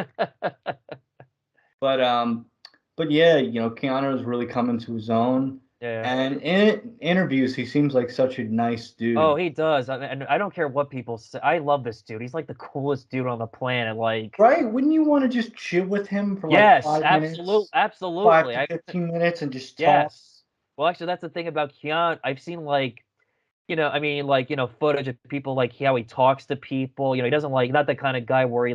but but yeah, Keanu is really coming to his own. Yeah. And in interviews, he seems like such a nice Oh, dude. he does. And I don't care what people say. I love this dude. He's like the coolest dude on the planet. Like, Right? Wouldn't you want to just chill with him for like yes, 5 minutes, five absolutely. to 15 minutes, and just talk? Yes. Well, actually, that's the thing about Keanu. I've seen like, I mean, like, footage of people like how he talks to people. He doesn't like not the kind of guy where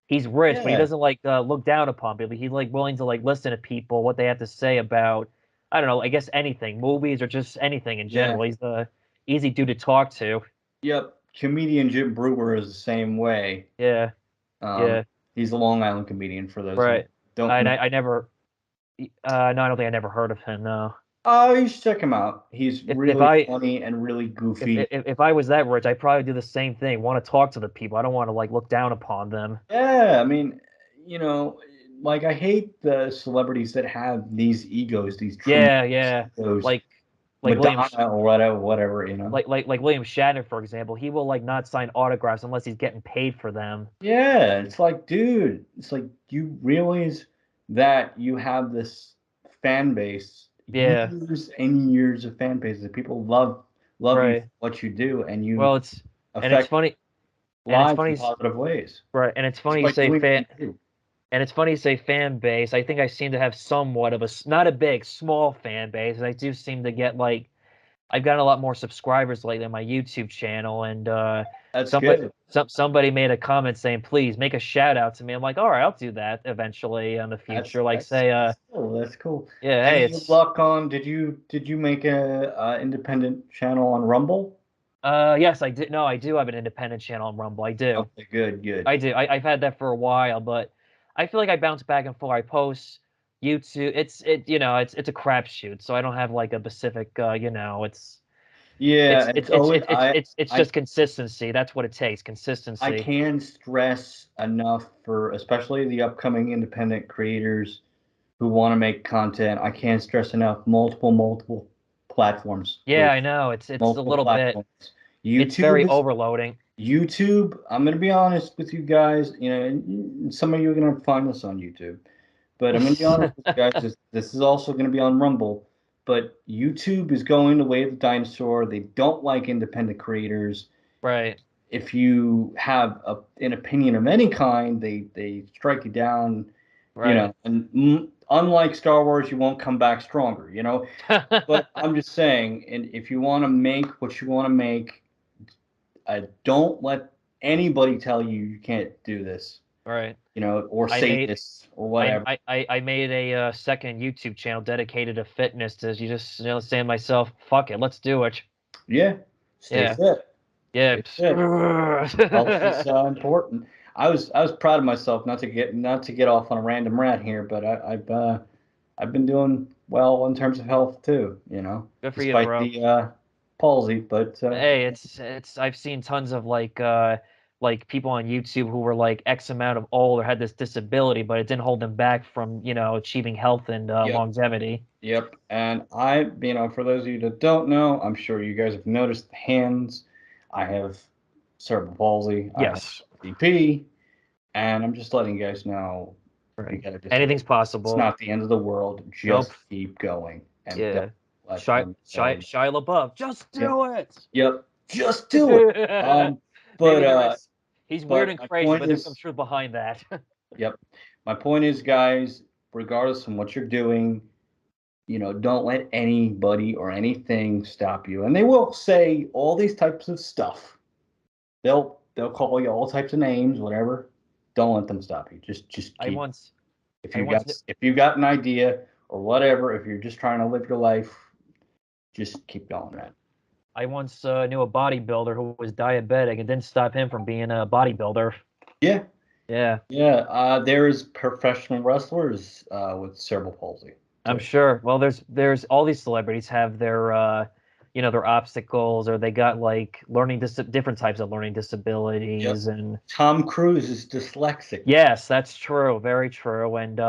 he's rich, but he Yeah, doesn't like look down upon people. He's like willing to like listen to people what they have to say about I don't know, I guess anything, movies or just anything in yeah, general. He's the easy dude to talk to. yep. Comedian Jim Brewer is the same way. Yeah, Um, yeah, he's a Long Island comedian for those who right. don't I know. I never no, I don't think I never heard of him. No. Oh, you should check him out. He's If really I funny and really goofy. if I was that rich, I'd probably do the same thing. Want to talk to the people. I don't want to like look down upon them. Yeah, I mean, you know, like I hate the celebrities that have these egos, these Yeah, tremendous yeah. egos, Like like William Madonna or whatever, whatever, you know. like William Shatner, for example, he will like not sign autographs unless he's getting paid for them. Yeah, it's like, dude, it's like you realize that you have this fan base, Yeah, years and years of fan base that people love you for right. what you do, and you Well, it's affect funny and it's lives in funny positive ways right, and it's just funny you by say doing what fan you do. and it's funny you say fan base. I think I seem to have somewhat of a not a big, small fan base. And I do seem to get like I've gotten a lot more subscribers lately on my YouTube channel, and That's somebody good. somebody made a comment saying, "Please make a shout out to me." I'm like, "All right, I'll do that eventually in the That's future." Like, that's say, that's cool. That's cool. yeah, hey, Any it's luck on? Did you make a independent channel on Rumble? yes, I did. No, I do have an independent channel on Rumble. I do, Okay, good, good. I do. I've had that for a while, but I feel like I bounce back and forth. I post YouTube. It's a crapshoot, so I don't have like a specific. Yeah, it's always It's I just consistency. That's what it takes. I Consistency. can stress enough for especially the upcoming independent creators who want to make content. I can't stress enough multiple platforms, Yeah, please. I know. It's a Multiple little bit. platforms. It's YouTube very is overloading. YouTube. I'm gonna be honest with you guys. And some of you are gonna find this on YouTube. But I'm going to be honest with you guys. This is also going to be on Rumble. But YouTube is going the way of the dinosaur. They don't like independent creators. Right, If you have an opinion of any kind, they strike you down. right. And unlike Star Wars, you won't come back stronger. But I'm just saying, and if you want to make what you want to make, don't let anybody tell you you can't do this. Right. Or I say made this or whatever. I made a second YouTube channel dedicated to fitness. As you just saying to myself, fuck it, let's do it. Yeah, stay Yeah, fit. yeah. Stay fit. Health is important. I was proud of myself not to get off on a random rant here, but I've been doing well in terms of health too. Good for you, Despite bro. the palsy, but Hey, it's I've seen tons of like people on YouTube who were like X amount of old or had this disability, but it didn't hold them back from, achieving health and yep, longevity. yep. And for those of you that don't know, I'm sure you guys have noticed the hands. I have cerebral palsy. I have Yes. DP, and I'm just letting you guys know. You Right. gotta just Anything's it's possible. not the end of the world. Nope. Just keep going and don't Yeah. let them tell you. Shia LaBeouf. Just Yep. do it. Yep. Just do it. But Maybe there is. He's weird and my crazy, point but there's some is, truth behind that. yep. My point is, guys, regardless of what you're doing, don't let anybody or anything stop you. And they will say all these types of stuff. They'll call you all types of names, whatever. Don't let them stop you. Just I keep. once If I you once got if you got an idea or whatever, if you're just trying to live your life, just keep going, man. I once knew a bodybuilder who was diabetic and didn't stop him from being a bodybuilder. Yeah, Yeah, yeah. There's professional wrestlers with cerebral palsy I'm too. sure. Well, there's all these celebrities have their their obstacles or they got like different types of learning Yep. disabilities and Tom Cruise is dyslexic. yes, that's true, very true. And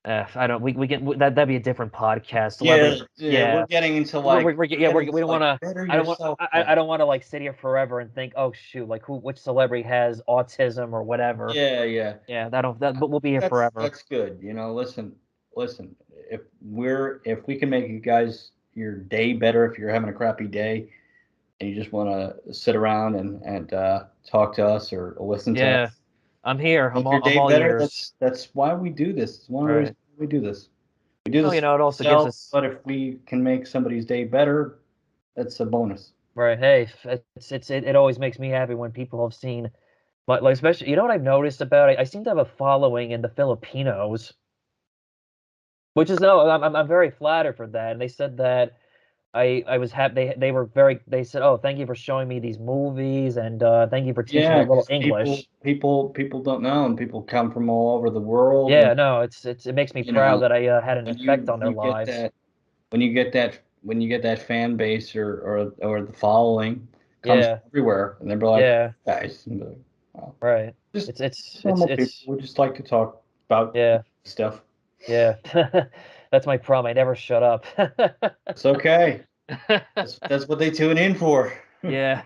I don't we can that'd be a different podcast. Yeah, Celebrity, yeah. We're yeah. getting into like We're we're yeah getting we into don't like want to. better yourself now. I don't want to like sit here forever and think, oh shoot, like which celebrity has autism or whatever. Yeah, yeah. Yeah, but we'll be here forever. That's good. Listen, listen. if we can make you guys your day better, if you're having a crappy day and you just want to sit around and talk to us or listen to Yeah, us, I'm here. make your I'm day all better. ears. That's why we do this. It's one of the reasons Right. we do this. We do Oh, this for it also gives ourselves, us but if we can make somebody's day better, that's a bonus. right. Hey, it always makes me happy when people have seen, like especially what I've noticed about it. I seem to have a following in the Filipinos, which is no, I'm very flattered for that. And they said that I was happy. They were very. They said, "Oh, thank you for showing me these movies, and thank you for teaching me Yeah, a little because English." people don't know, and people come from all over the world, and Yeah, no, it makes me you proud know that I had an when effect on their you get lives. that when you get that fan base or the following comes from Yeah, everywhere, and they're like, yeah, guys, and they're like, "Oh, right. just It's it's it's normal people. it's We just like to talk about yeah, stuff. yeah. That's my problem. I never shut up. It's okay. That's what they tune in for. Yeah.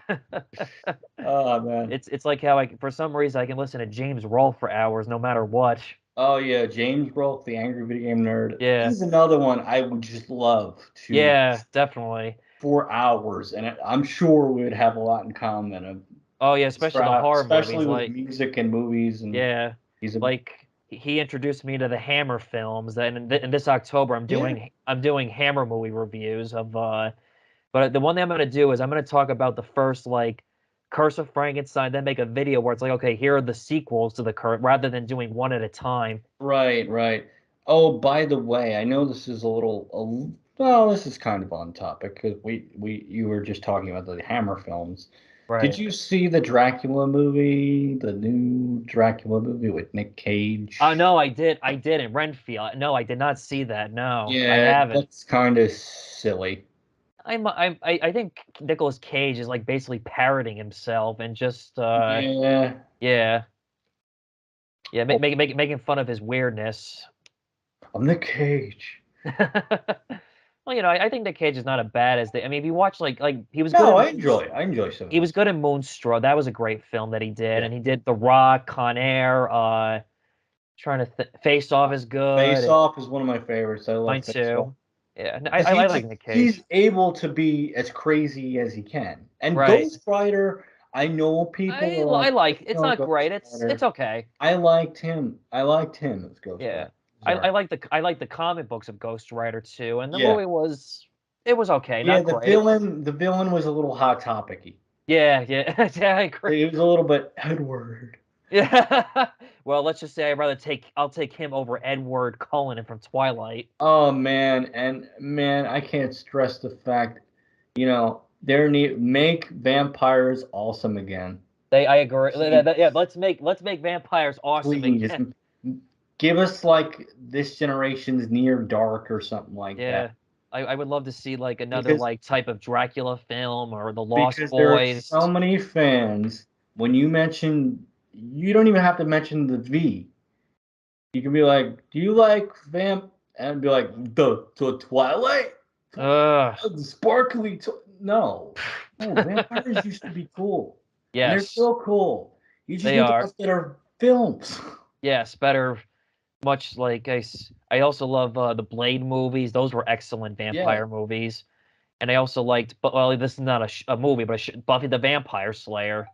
Oh man. It's like how for some reason I can listen to James Rolfe for hours no matter what. Oh yeah, James Rolfe, the angry video game nerd. Yeah. He's another one I would just love to Yeah, definitely. for hours, and I'm sure we would have a lot in common. Oh yeah, especially the horror movies Especially with like music and movies, and yeah. he's a Like he introduced me to the Hammer films. And in this October yeah. I'm doing Hammer movie reviews of but the one thing I'm gonna do is I'm gonna talk about the first like Curse of Frankenstein, then make a video where it's like, okay, here are the sequels to the current, rather than doing one at a time. Right, right. Oh, by the way, I know this is well, this is kind of on topic because we you were just talking about the Hammer films. Did Right. you see the Dracula movie, the new Dracula movie with Nick Oh Cage? no, I did in Renfield. No, I did not see that. No, I Yeah, haven't. that's kind of silly. I think Nicolas Cage is like basically parroting himself and just Yeah. yeah. Yeah, Oh, making fun of his weirdness. I'm Nick Cage. Well, I think Nick Cage is not as bad as they. I mean, if you watch like he was good No, in I enjoy some of he was his. good in Moonstruck. That was a great film that he did, Yeah. and he did The Rock, Con Air. Trying to Face Off is Face good. Off is one of my favorites. I Mine love Face Off. too. Yeah, Because I like Nick he's Cage. able to be as crazy as he can. And Right. Ghost Rider, I know people are I like, like. It's no, not Ghost great. It's Rider. okay. I liked him. I liked him as Ghost Yeah. Rider. Sorry. I like the comic books of Ghost Rider too, and the Yeah. movie was it was okay, Yeah, not great. the villain was a little hot topicy. Yeah, yeah, yeah, I agree. It was a little bit Edward. Yeah. Well, let's just say I'll take him over Edward Cullen from Twilight. Oh man, and man, I can't stress the fact, there need make vampires awesome again. I agree. Yeah, Please. let's make vampires awesome Please again. give us like this generation's Near Dark or something like that. Yeah. I would love to see like another Because like type of Dracula film or The Lost because there are so Boys. many fans. When you mention, you don't even have to mention the V. You can be like, "Do you like vamp?" And be like, "The Twilight, Ugh. the sparkly." No, no, vampires used to be cool, and they're Yes, still cool. You just they need to are. watch better films. Yes, better. Much like I also love the Blade movies. Those were excellent Yeah. vampire movies. And I also liked, but well, this is not a movie, but Buffy the Vampire Slayer.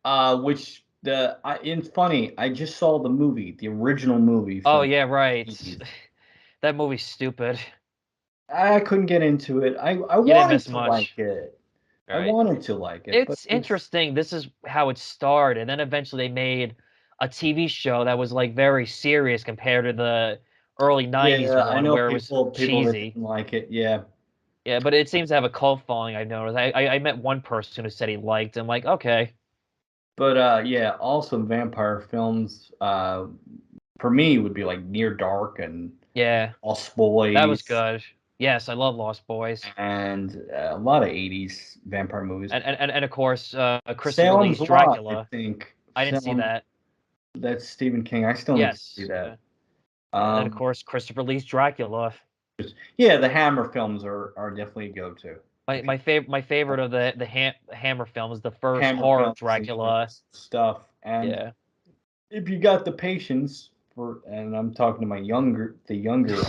Which it's funny. I just saw the movie, the original movie Oh from yeah, right. the 80s. That movie's stupid. I couldn't get into it. I You didn't wanted miss to like much. it. I Right. wanted to like it, but It's it's interesting. This is how it started. And then eventually they made a TV show that was like very serious compared to the early 90s yeah. I one know where it was people that cheesy. didn't like it. Yeah, Yeah, but it seems to have a cult following, I've noticed. I met one person who said he liked. I'm like, okay. but yeah. Also, vampire films for me would be like Near Dark and Yeah, Lost that was Boys good. Yes, I love Lost Boys. and a lot of 80s vampire movies. And of course, Christopher Salem's Lee's Lot, I Dracula. think. I didn't see Salem, that. that's Stephen King. I still need to see Yes. that. And then of Um, course Christopher Lee's Dracula. yeah, the Hammer films are definitely a go-to. If you My favorite of the Hammer films, the first Hammer horror films and Dracula. stuff, and Yeah. if you got the patience and I'm talking to the younger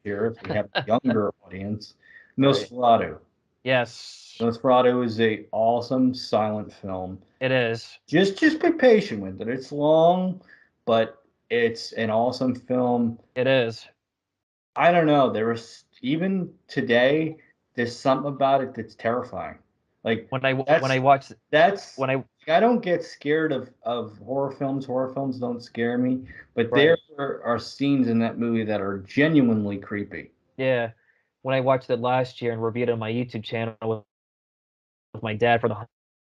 here, if we have a younger audience, Right. Nosferatu. Yes, Nosferatu is a awesome silent film. it is. Just be patient with it. It's long, but it's an awesome film. It is. I don't know. There was even today. There's something about it that's terrifying. Like When that's I watched that's. when I I don't get scared of horror films. Horror films don't scare me, but there right. are scenes in that movie that are genuinely creepy. Yeah. When I watched it last year and reviewed it on my YouTube channel with my dad for the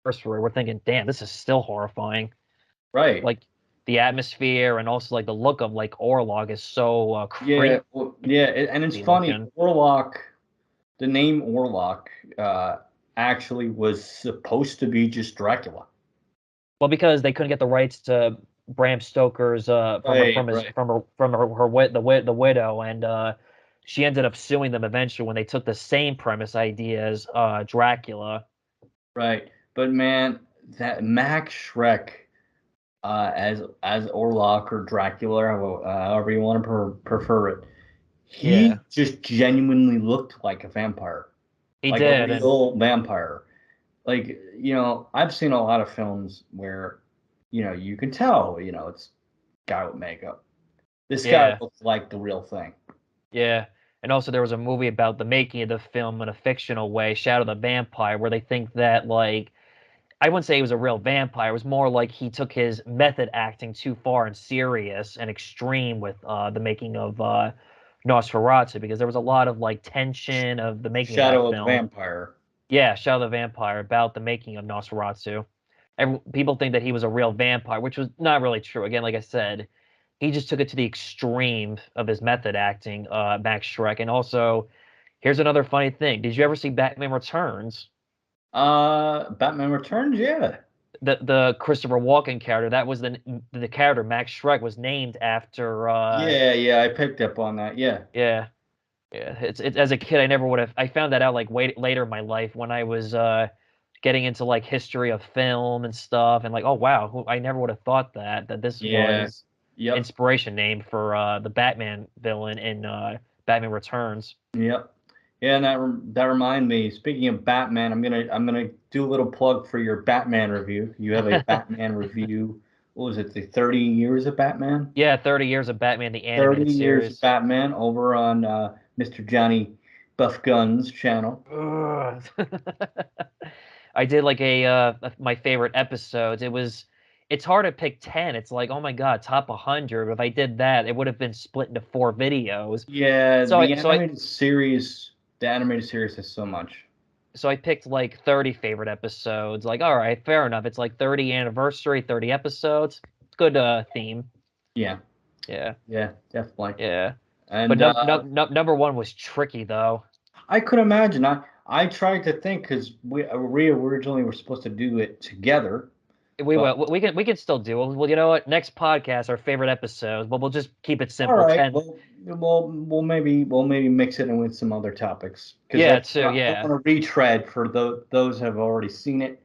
anniversary, we're thinking, damn, this is still horrifying. Right. Like the atmosphere and also like the look of like Orlog is so Yeah. creepy Well, yeah. And it's funny. looking. Orlok. The name Orlok uh, actually was supposed to be just Dracula. Well, because they couldn't get the rights to Bram Stoker's Right. Right. from the widow, and she ended up suing them eventually when they took the same premise idea as Dracula. Right. But man, that Max Shrek as Orlok or Dracula, however you want to prefer it, he Yeah, just genuinely looked like a vampire, he like a did, and real vampire. Like, I've seen a lot of films where, you can tell, it's guy with makeup. This guy yeah, looks like the real thing. yeah. And also, there was a movie about the making of the film in a fictional way, Shadow the Vampire, where they think that like I wouldn't say he was a real vampire. It was more like he took his method acting too far and serious and extreme with the making of Nosferatu because there was a lot of like tension of the making of that Shadow of the film. Vampire. Yeah, Shadow the Vampire about the making of Nosferatu. And people think that he was a real vampire, which was not really true. Again, like I said, he just took it to the extreme of his method acting, Max Shrek. And also, here's another funny thing. Did you ever see Batman Returns? Batman Returns, yeah. The Christopher Walken character, that was the character Max Shrek was named after Yeah, yeah, I picked up on that. Yeah. yeah. Yeah, it's as a kid I never would have I found that out like way later in my life when I was getting into like history of film and stuff and like oh wow, I never would have thought that this Yeah. was Yep. inspiration name for the Batman villain in Batman Returns. Yep. Yeah, and that remind me, speaking of Batman, I'm gonna do a little plug for your Batman review. You have a Batman review. What was it, the 30 years of Batman? Yeah, 30 years of Batman the 30 animated years of series. Batman over on Mr. Johnny Buff Guns channel. Ugh. I did like my favorite episodes. It's hard to pick 10. It's like, oh my God, top 100. If I did that, it would have been split into 4 videos. Yeah, So I so I the animated series has so much. so I picked like 30 favorite episodes. Like, all right, fair enough. It's like 30 anniversary, 30 episodes. Good theme. Yeah, Yeah. yeah, definitely. Yeah. But And number one was tricky though. I could imagine. I tried to think because we originally were supposed to do it together, We but will. We can still do it. Well, you know what? Next podcast, our favorite episodes, but we'll just keep it all simple. right. 10. We'll maybe mix it in with some other topics because Yeah, I too. don't Yeah. want to retread for those have already seen it,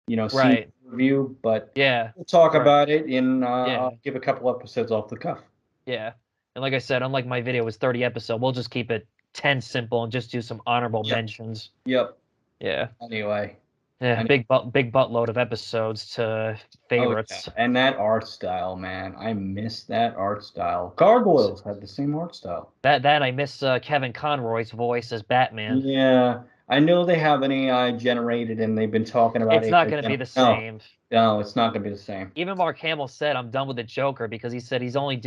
seen Right. the review, but Yeah. we'll talk Right. about it and Yeah. I'll give a couple episodes off the cuff. Yeah. And like I said, unlike my video was 30 episode, we'll just keep it 10 simple and just do some honorable Yep. mentions. Yep. Yeah. Anyway. Yeah. And Big buttload of episodes to oh yeah, favorites. and that art style, man, I miss that art style. Gargoyles had the same art style. That I miss Kevin Conroy's voice as Batman. Yeah, I know they have an AI generated, and they've been talking about It's not AI going to be gener. the No, same. no, it's not gonna be the same. Even Mark Hamill said, "I'm done with the Joker," because he said he only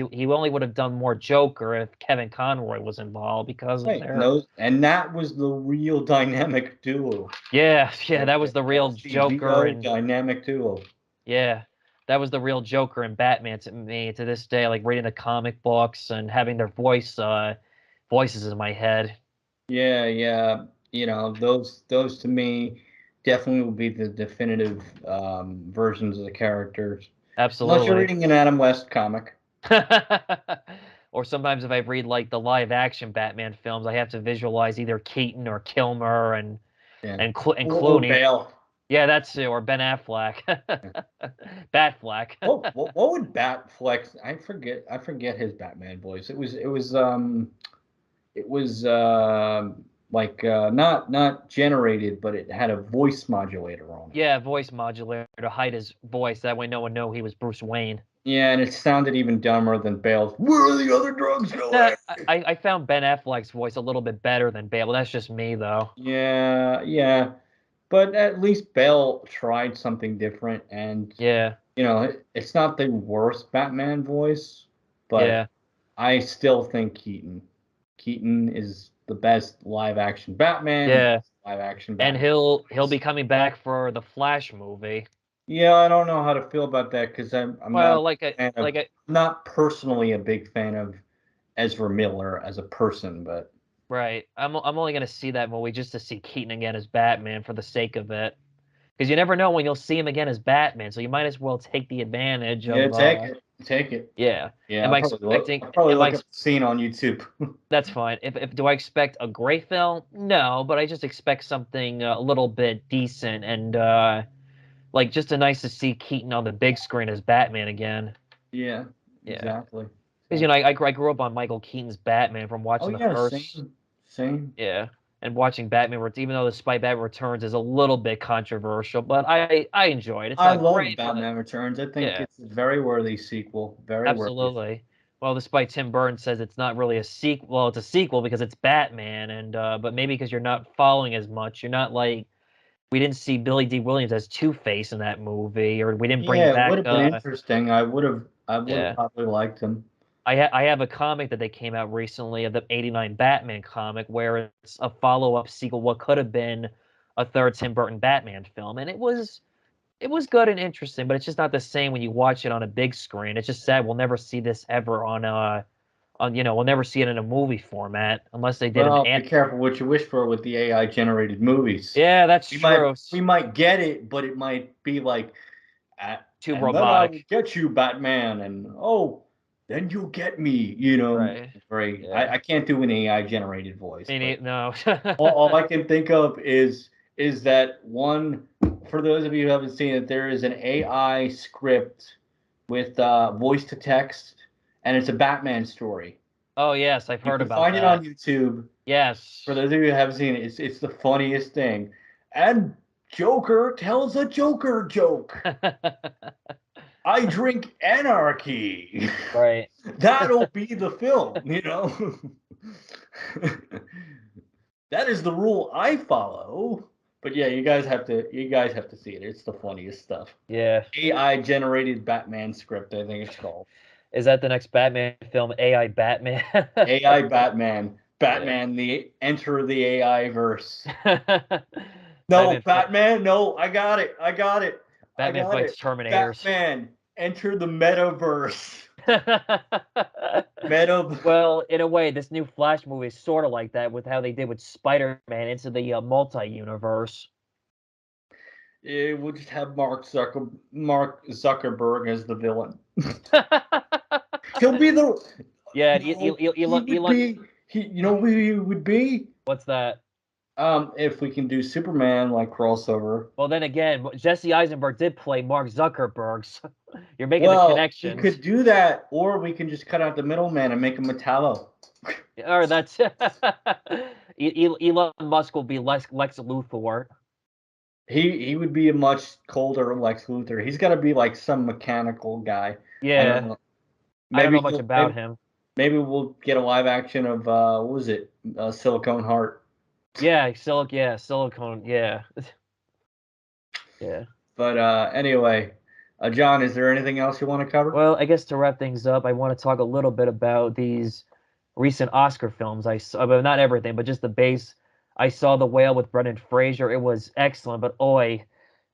would have done more Joker if Kevin Conroy was involved because of Right, their and that was the real dynamic duo. yeah, that was the real Joker LCGO and dynamic duo. yeah, that was the real Joker and Batman to me to this day. Like reading the comic books and having their voices in my head. Yeah, yeah. Those to me definitely will be the definitive versions of the characters. Unless you're Absolutely. reading an Adam West comic. Or sometimes if I read like the live action Batman films, I have to visualize either Keaton or Kilmer and Yeah. and Or Clooney. Bale. Yeah, that's it, or Ben Affleck. Batfleck. What would Batflex? I forget his Batman voice. It was like not generated, but it had a voice modulator on it. Yeah, voice modulator to hide his voice. That way no one know he was Bruce Wayne. Yeah, and it sounded even dumber than Bale's. Where are the other drugs Nah, going? I found Ben Affleck's voice a little bit better than Bale. That's just me, though. Yeah, yeah. But at least Bale tried something different, and Yeah, it's not the worst Batman voice, but yeah, I still think Keaton. Keaton is the best live action Batman, the yeah. best live action And Batman. he'll be coming back for the Flash movie. Yeah, I don't know how to feel about that because I'm not Well, a fan of, not personally a big fan of Ezra Miller as a person, but right. I'm only gonna see that movie just to see Keaton again as Batman for the sake of it, because you never know when you'll see him again as Batman. So you might as well take the advantage yeah, of take it, take it. yeah. Yeah, Am I expecting? I'll probably Am I? look up the scene on YouTube. That's fine. If do I expect a great film? No, but I just expect something a little bit decent and like just a nice to see Keaton on the big screen as Batman again. Yeah, Yeah, exactly. because Exactly. I grew up on Michael Keaton's Batman from Oh watching the yeah, first same. yeah and watching Batman even though despite Batman Returns is a little bit controversial, but I enjoy it. It's I not love great, but Batman Returns. I think yeah, it's a very worthy sequel. Very worthy. absolutely. Well, despite Tim Burton says it's not really a sequel, well, it's a sequel because it's Batman, and but maybe because you're not following as much, you're not like we didn't see Billy D. Williams as Two Face in that movie, or we didn't bring Yeah, it would back. have been interesting. I would have Yeah, probably liked him. I have a comic that they came out recently of the '89 Batman comic where it's a follow up sequel, what could have been a third Tim Burton Batman film, and it was good and interesting, but it's just not the same when you watch it on a big screen. It's just sad we'll never see this ever on we'll never see it in a movie format unless they did an Well, be ant. careful what you wish for with the AI generated movies. Yeah, that's We might true. we might get it, but it might be like, Too and then I will robotic. get you, Batman, and then you'll get me. Right. Very. Yeah. I can't do an AI generated voice, but No. all I can think of is that one. For those of you who haven't seen it, there is an AI script with voice to text, and it's a Batman story. Oh yes, I've You heard can about find it on that. YouTube. For Yes. those of you who haven't seen it, it's the funniest thing. And Joker tells a Joker joke. I drink anarchy. Right. That'll be the film. That is the rule I follow. But yeah, you guys have to see it. It's the funniest stuff. Yeah. AI generated Batman script, I think it's called. Is that the next Batman film? AI Batman. AI Batman. Yeah. Batman the enter the AI verse. No, Batman fight. Batman. No, I got it. I got it. I Batman got fights it. Terminators. Batman, enter the metaverse. Meta. Well, in a way, this new Flash movie is sort of like that with how they did with Spider-Man into the multi-universe. We'll just have Mark Zuckerberg as the villain. He'll be the. Yeah, No, he Elon, would Elon. be. He. You know who he would be? What's that? If we can do Superman like crossover. Well, then again, Jesse Eisenberg did play Mark Zuckerberg. So you're making the Well, we connections. could do that, or we can just cut out the middleman and make him Metallo. Or that's Elon Musk will be Lex Luthor. He would be a much colder Lex Luthor. He's got to be like some mechanical guy. I don't Yeah, know. I don't Maybe know much he'll about him. maybe we'll get a live action of what was it? Silicone Heart. Yeah, silicone. Yeah, yeah. But anyway, John, is there anything else you want to cover? Well, I guess to wrap things up, I want to talk a little bit about these recent Oscar films. I saw, but not everything, but just the base. I saw The Whale with Brendan Fraser. It was excellent, but oi,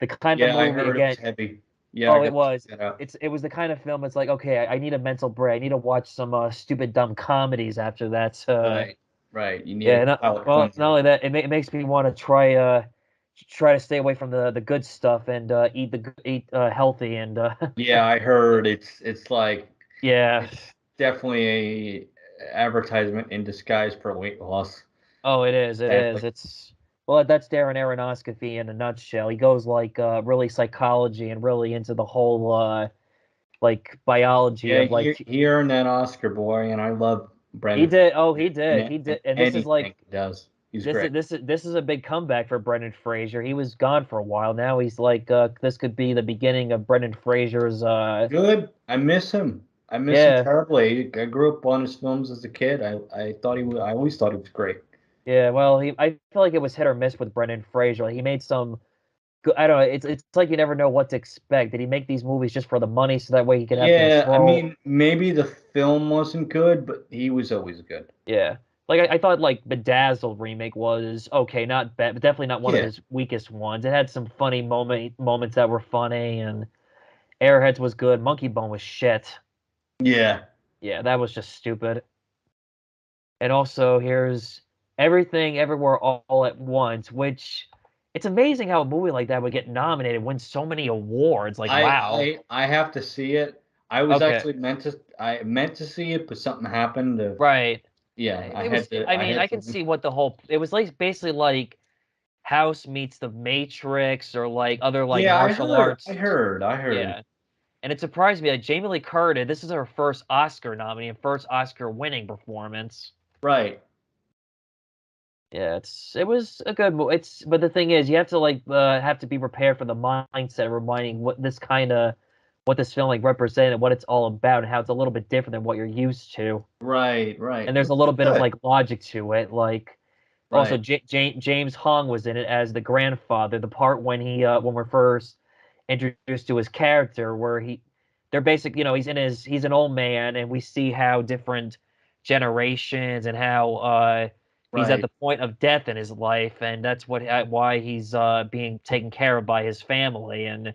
the kind of Yeah, I movie heard it was again. heavy. Yeah, I Oh, got it to check was. that out. It was the kind of film. It's like okay, I need a mental break. I need to watch some stupid dumb comedies after that. Right, right. You need a Yeah. palate Well, not cleanser. only that, it makes me want to try to stay away from the good stuff and eat healthy and Yeah, I heard it's like yeah. it's definitely a advertisement in disguise for weight loss. Oh, it is. It is. Sadly. Well, that's Darren Aronofsky in a nutshell. He goes like really psychology and really into the whole like biology Yeah, of like he earned that Oscar, boy, and I love he Brendan did. Oh, he in did. it He in did. And this is anything like he does. He's great. this is a big comeback for Brendan Fraser. He was gone for a while. Now he's like this could be the beginning of Brendan Fraser's Good. I miss him. I miss him yeah. terribly. I grew up on his films as a kid. I thought he was, I always thought he was great. Yeah, well, I feel like it was hit or miss with Brendan Fraser. Like, he made some I don't know. It's like you never know what to expect. Did he make these movies just for the money so that way he could have this Yeah, I role? mean, maybe the film wasn't good, but he was always good. Yeah. Like I thought like Bedazzled remake was okay, not bad, but definitely not one of Yeah, his weakest ones. It had some funny moments that were funny, and Airheads was good. Monkey Bone was shit. yeah. Yeah, that was just stupid. And also here's Everything Everywhere All at Once, which it's amazing how a movie like that would get nominated, win so many awards. Like, wow. I have to see it. I was Okay. actually meant to see it, but something happened. Right. Yeah, It was I I mean, had I can to. see what the whole it was like basically like House meets The Matrix or like other like Yeah, martial arts. I heard. Yeah. And it surprised me like Jamie Lee Curtis, this is her first Oscar nominee and first Oscar winning performance. Right. Yeah, it was a good movie. It's but the thing is, you have to be prepared for the mindset, reminding what this film like represented, what it's all about, and how it's a little bit different than what you're used to. Right, And right. there's a Which little is bit of good. like logic to it. Like also, Right, James Hong was in it as the grandfather. The part when we're first introduced to his character, where they're basic, he's an old man, and we see how different generations and how he's at right. the point of death in his life, and that's why he's being taken care of by his family. And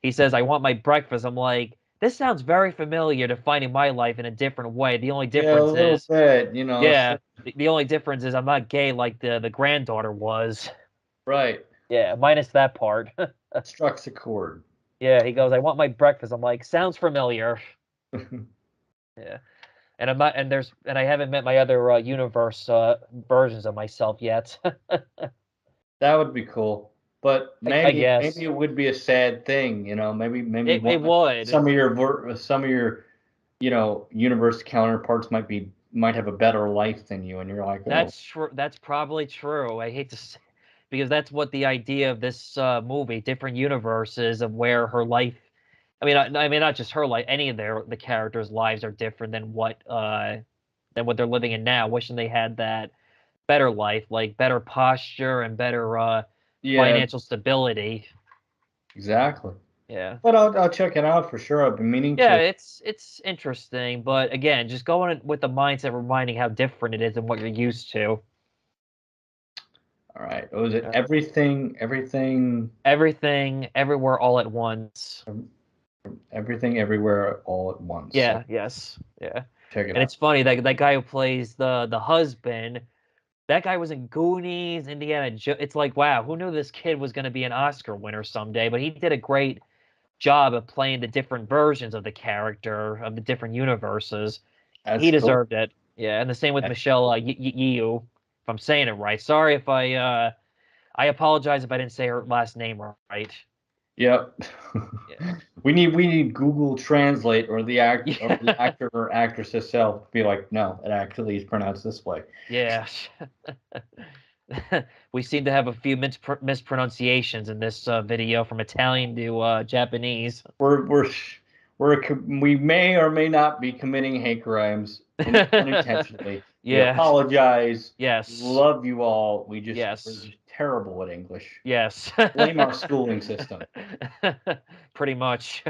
he says, "I want my breakfast." I'm like, this sounds very familiar to finding my life in a different way. The only Yeah, a difference little is, bit, you know. yeah, the only difference is I'm not gay like the granddaughter was. Right. Yeah, minus that part. Strikes a chord. Yeah, he goes, "I want my breakfast." I'm like, sounds familiar. Yeah, and I'm not, and there's, and I haven't met my other universe versions of myself yet. That would be cool. But I maybe guess it would be a sad thing, you know. Maybe it would. some of your universe counterparts might have a better life than you, and you're like, oh, That's true. That's probably true. I hate to say, because that's what the idea of this movie, different universes of where her life. I mean, not just her life. Any of the characters' lives are different than what they're living in now. Wishing they had that better life, like better posture and better yeah, financial stability. exactly. Yeah. But I'll check it out for sure. I've been meaning Yeah, to. it's interesting, but again, just going with the mindset, reminding how different it is than what you're used to. All right. Was it Uh, Everything, everywhere, all at once. um, everything, everywhere, all at once? So Yeah, yes, yeah. check it And out. it's funny that guy who plays the husband, that guy was in Goonies, It's like, wow, who knew this kid was going to be an Oscar winner someday? But he did a great job of playing the different versions of the character of the different universes. He That's cool. deserved it. Yeah, and the same with Michelle Yeoh, if I'm saying it right. Sorry if I apologize if I didn't say her last name right. Yep. Yeah. We need Google Translate or the Yeah. actor or actress herself to be like, no, it actually is pronounced this way. Yeah. We seem to have a few mispronunciations in this video from Italian to Japanese. We're we're we may or may not be committing hate crimes unintentionally. We Yeah. apologize. Yes. Love you all. We're Yes. just terrible at English. Yes. Blame our schooling system. Pretty much.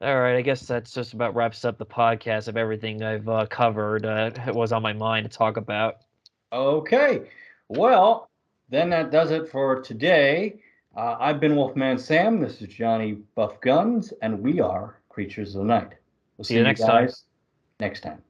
All right, I guess that's just about wraps up the podcast of everything I've covered. It was on my mind to talk about. Okay. Well, then that does it for today. I've been Wolfman Sam. This is Johnny Buff Guns, and we are Creatures of the Night. We'll See see you you next time. guys next time.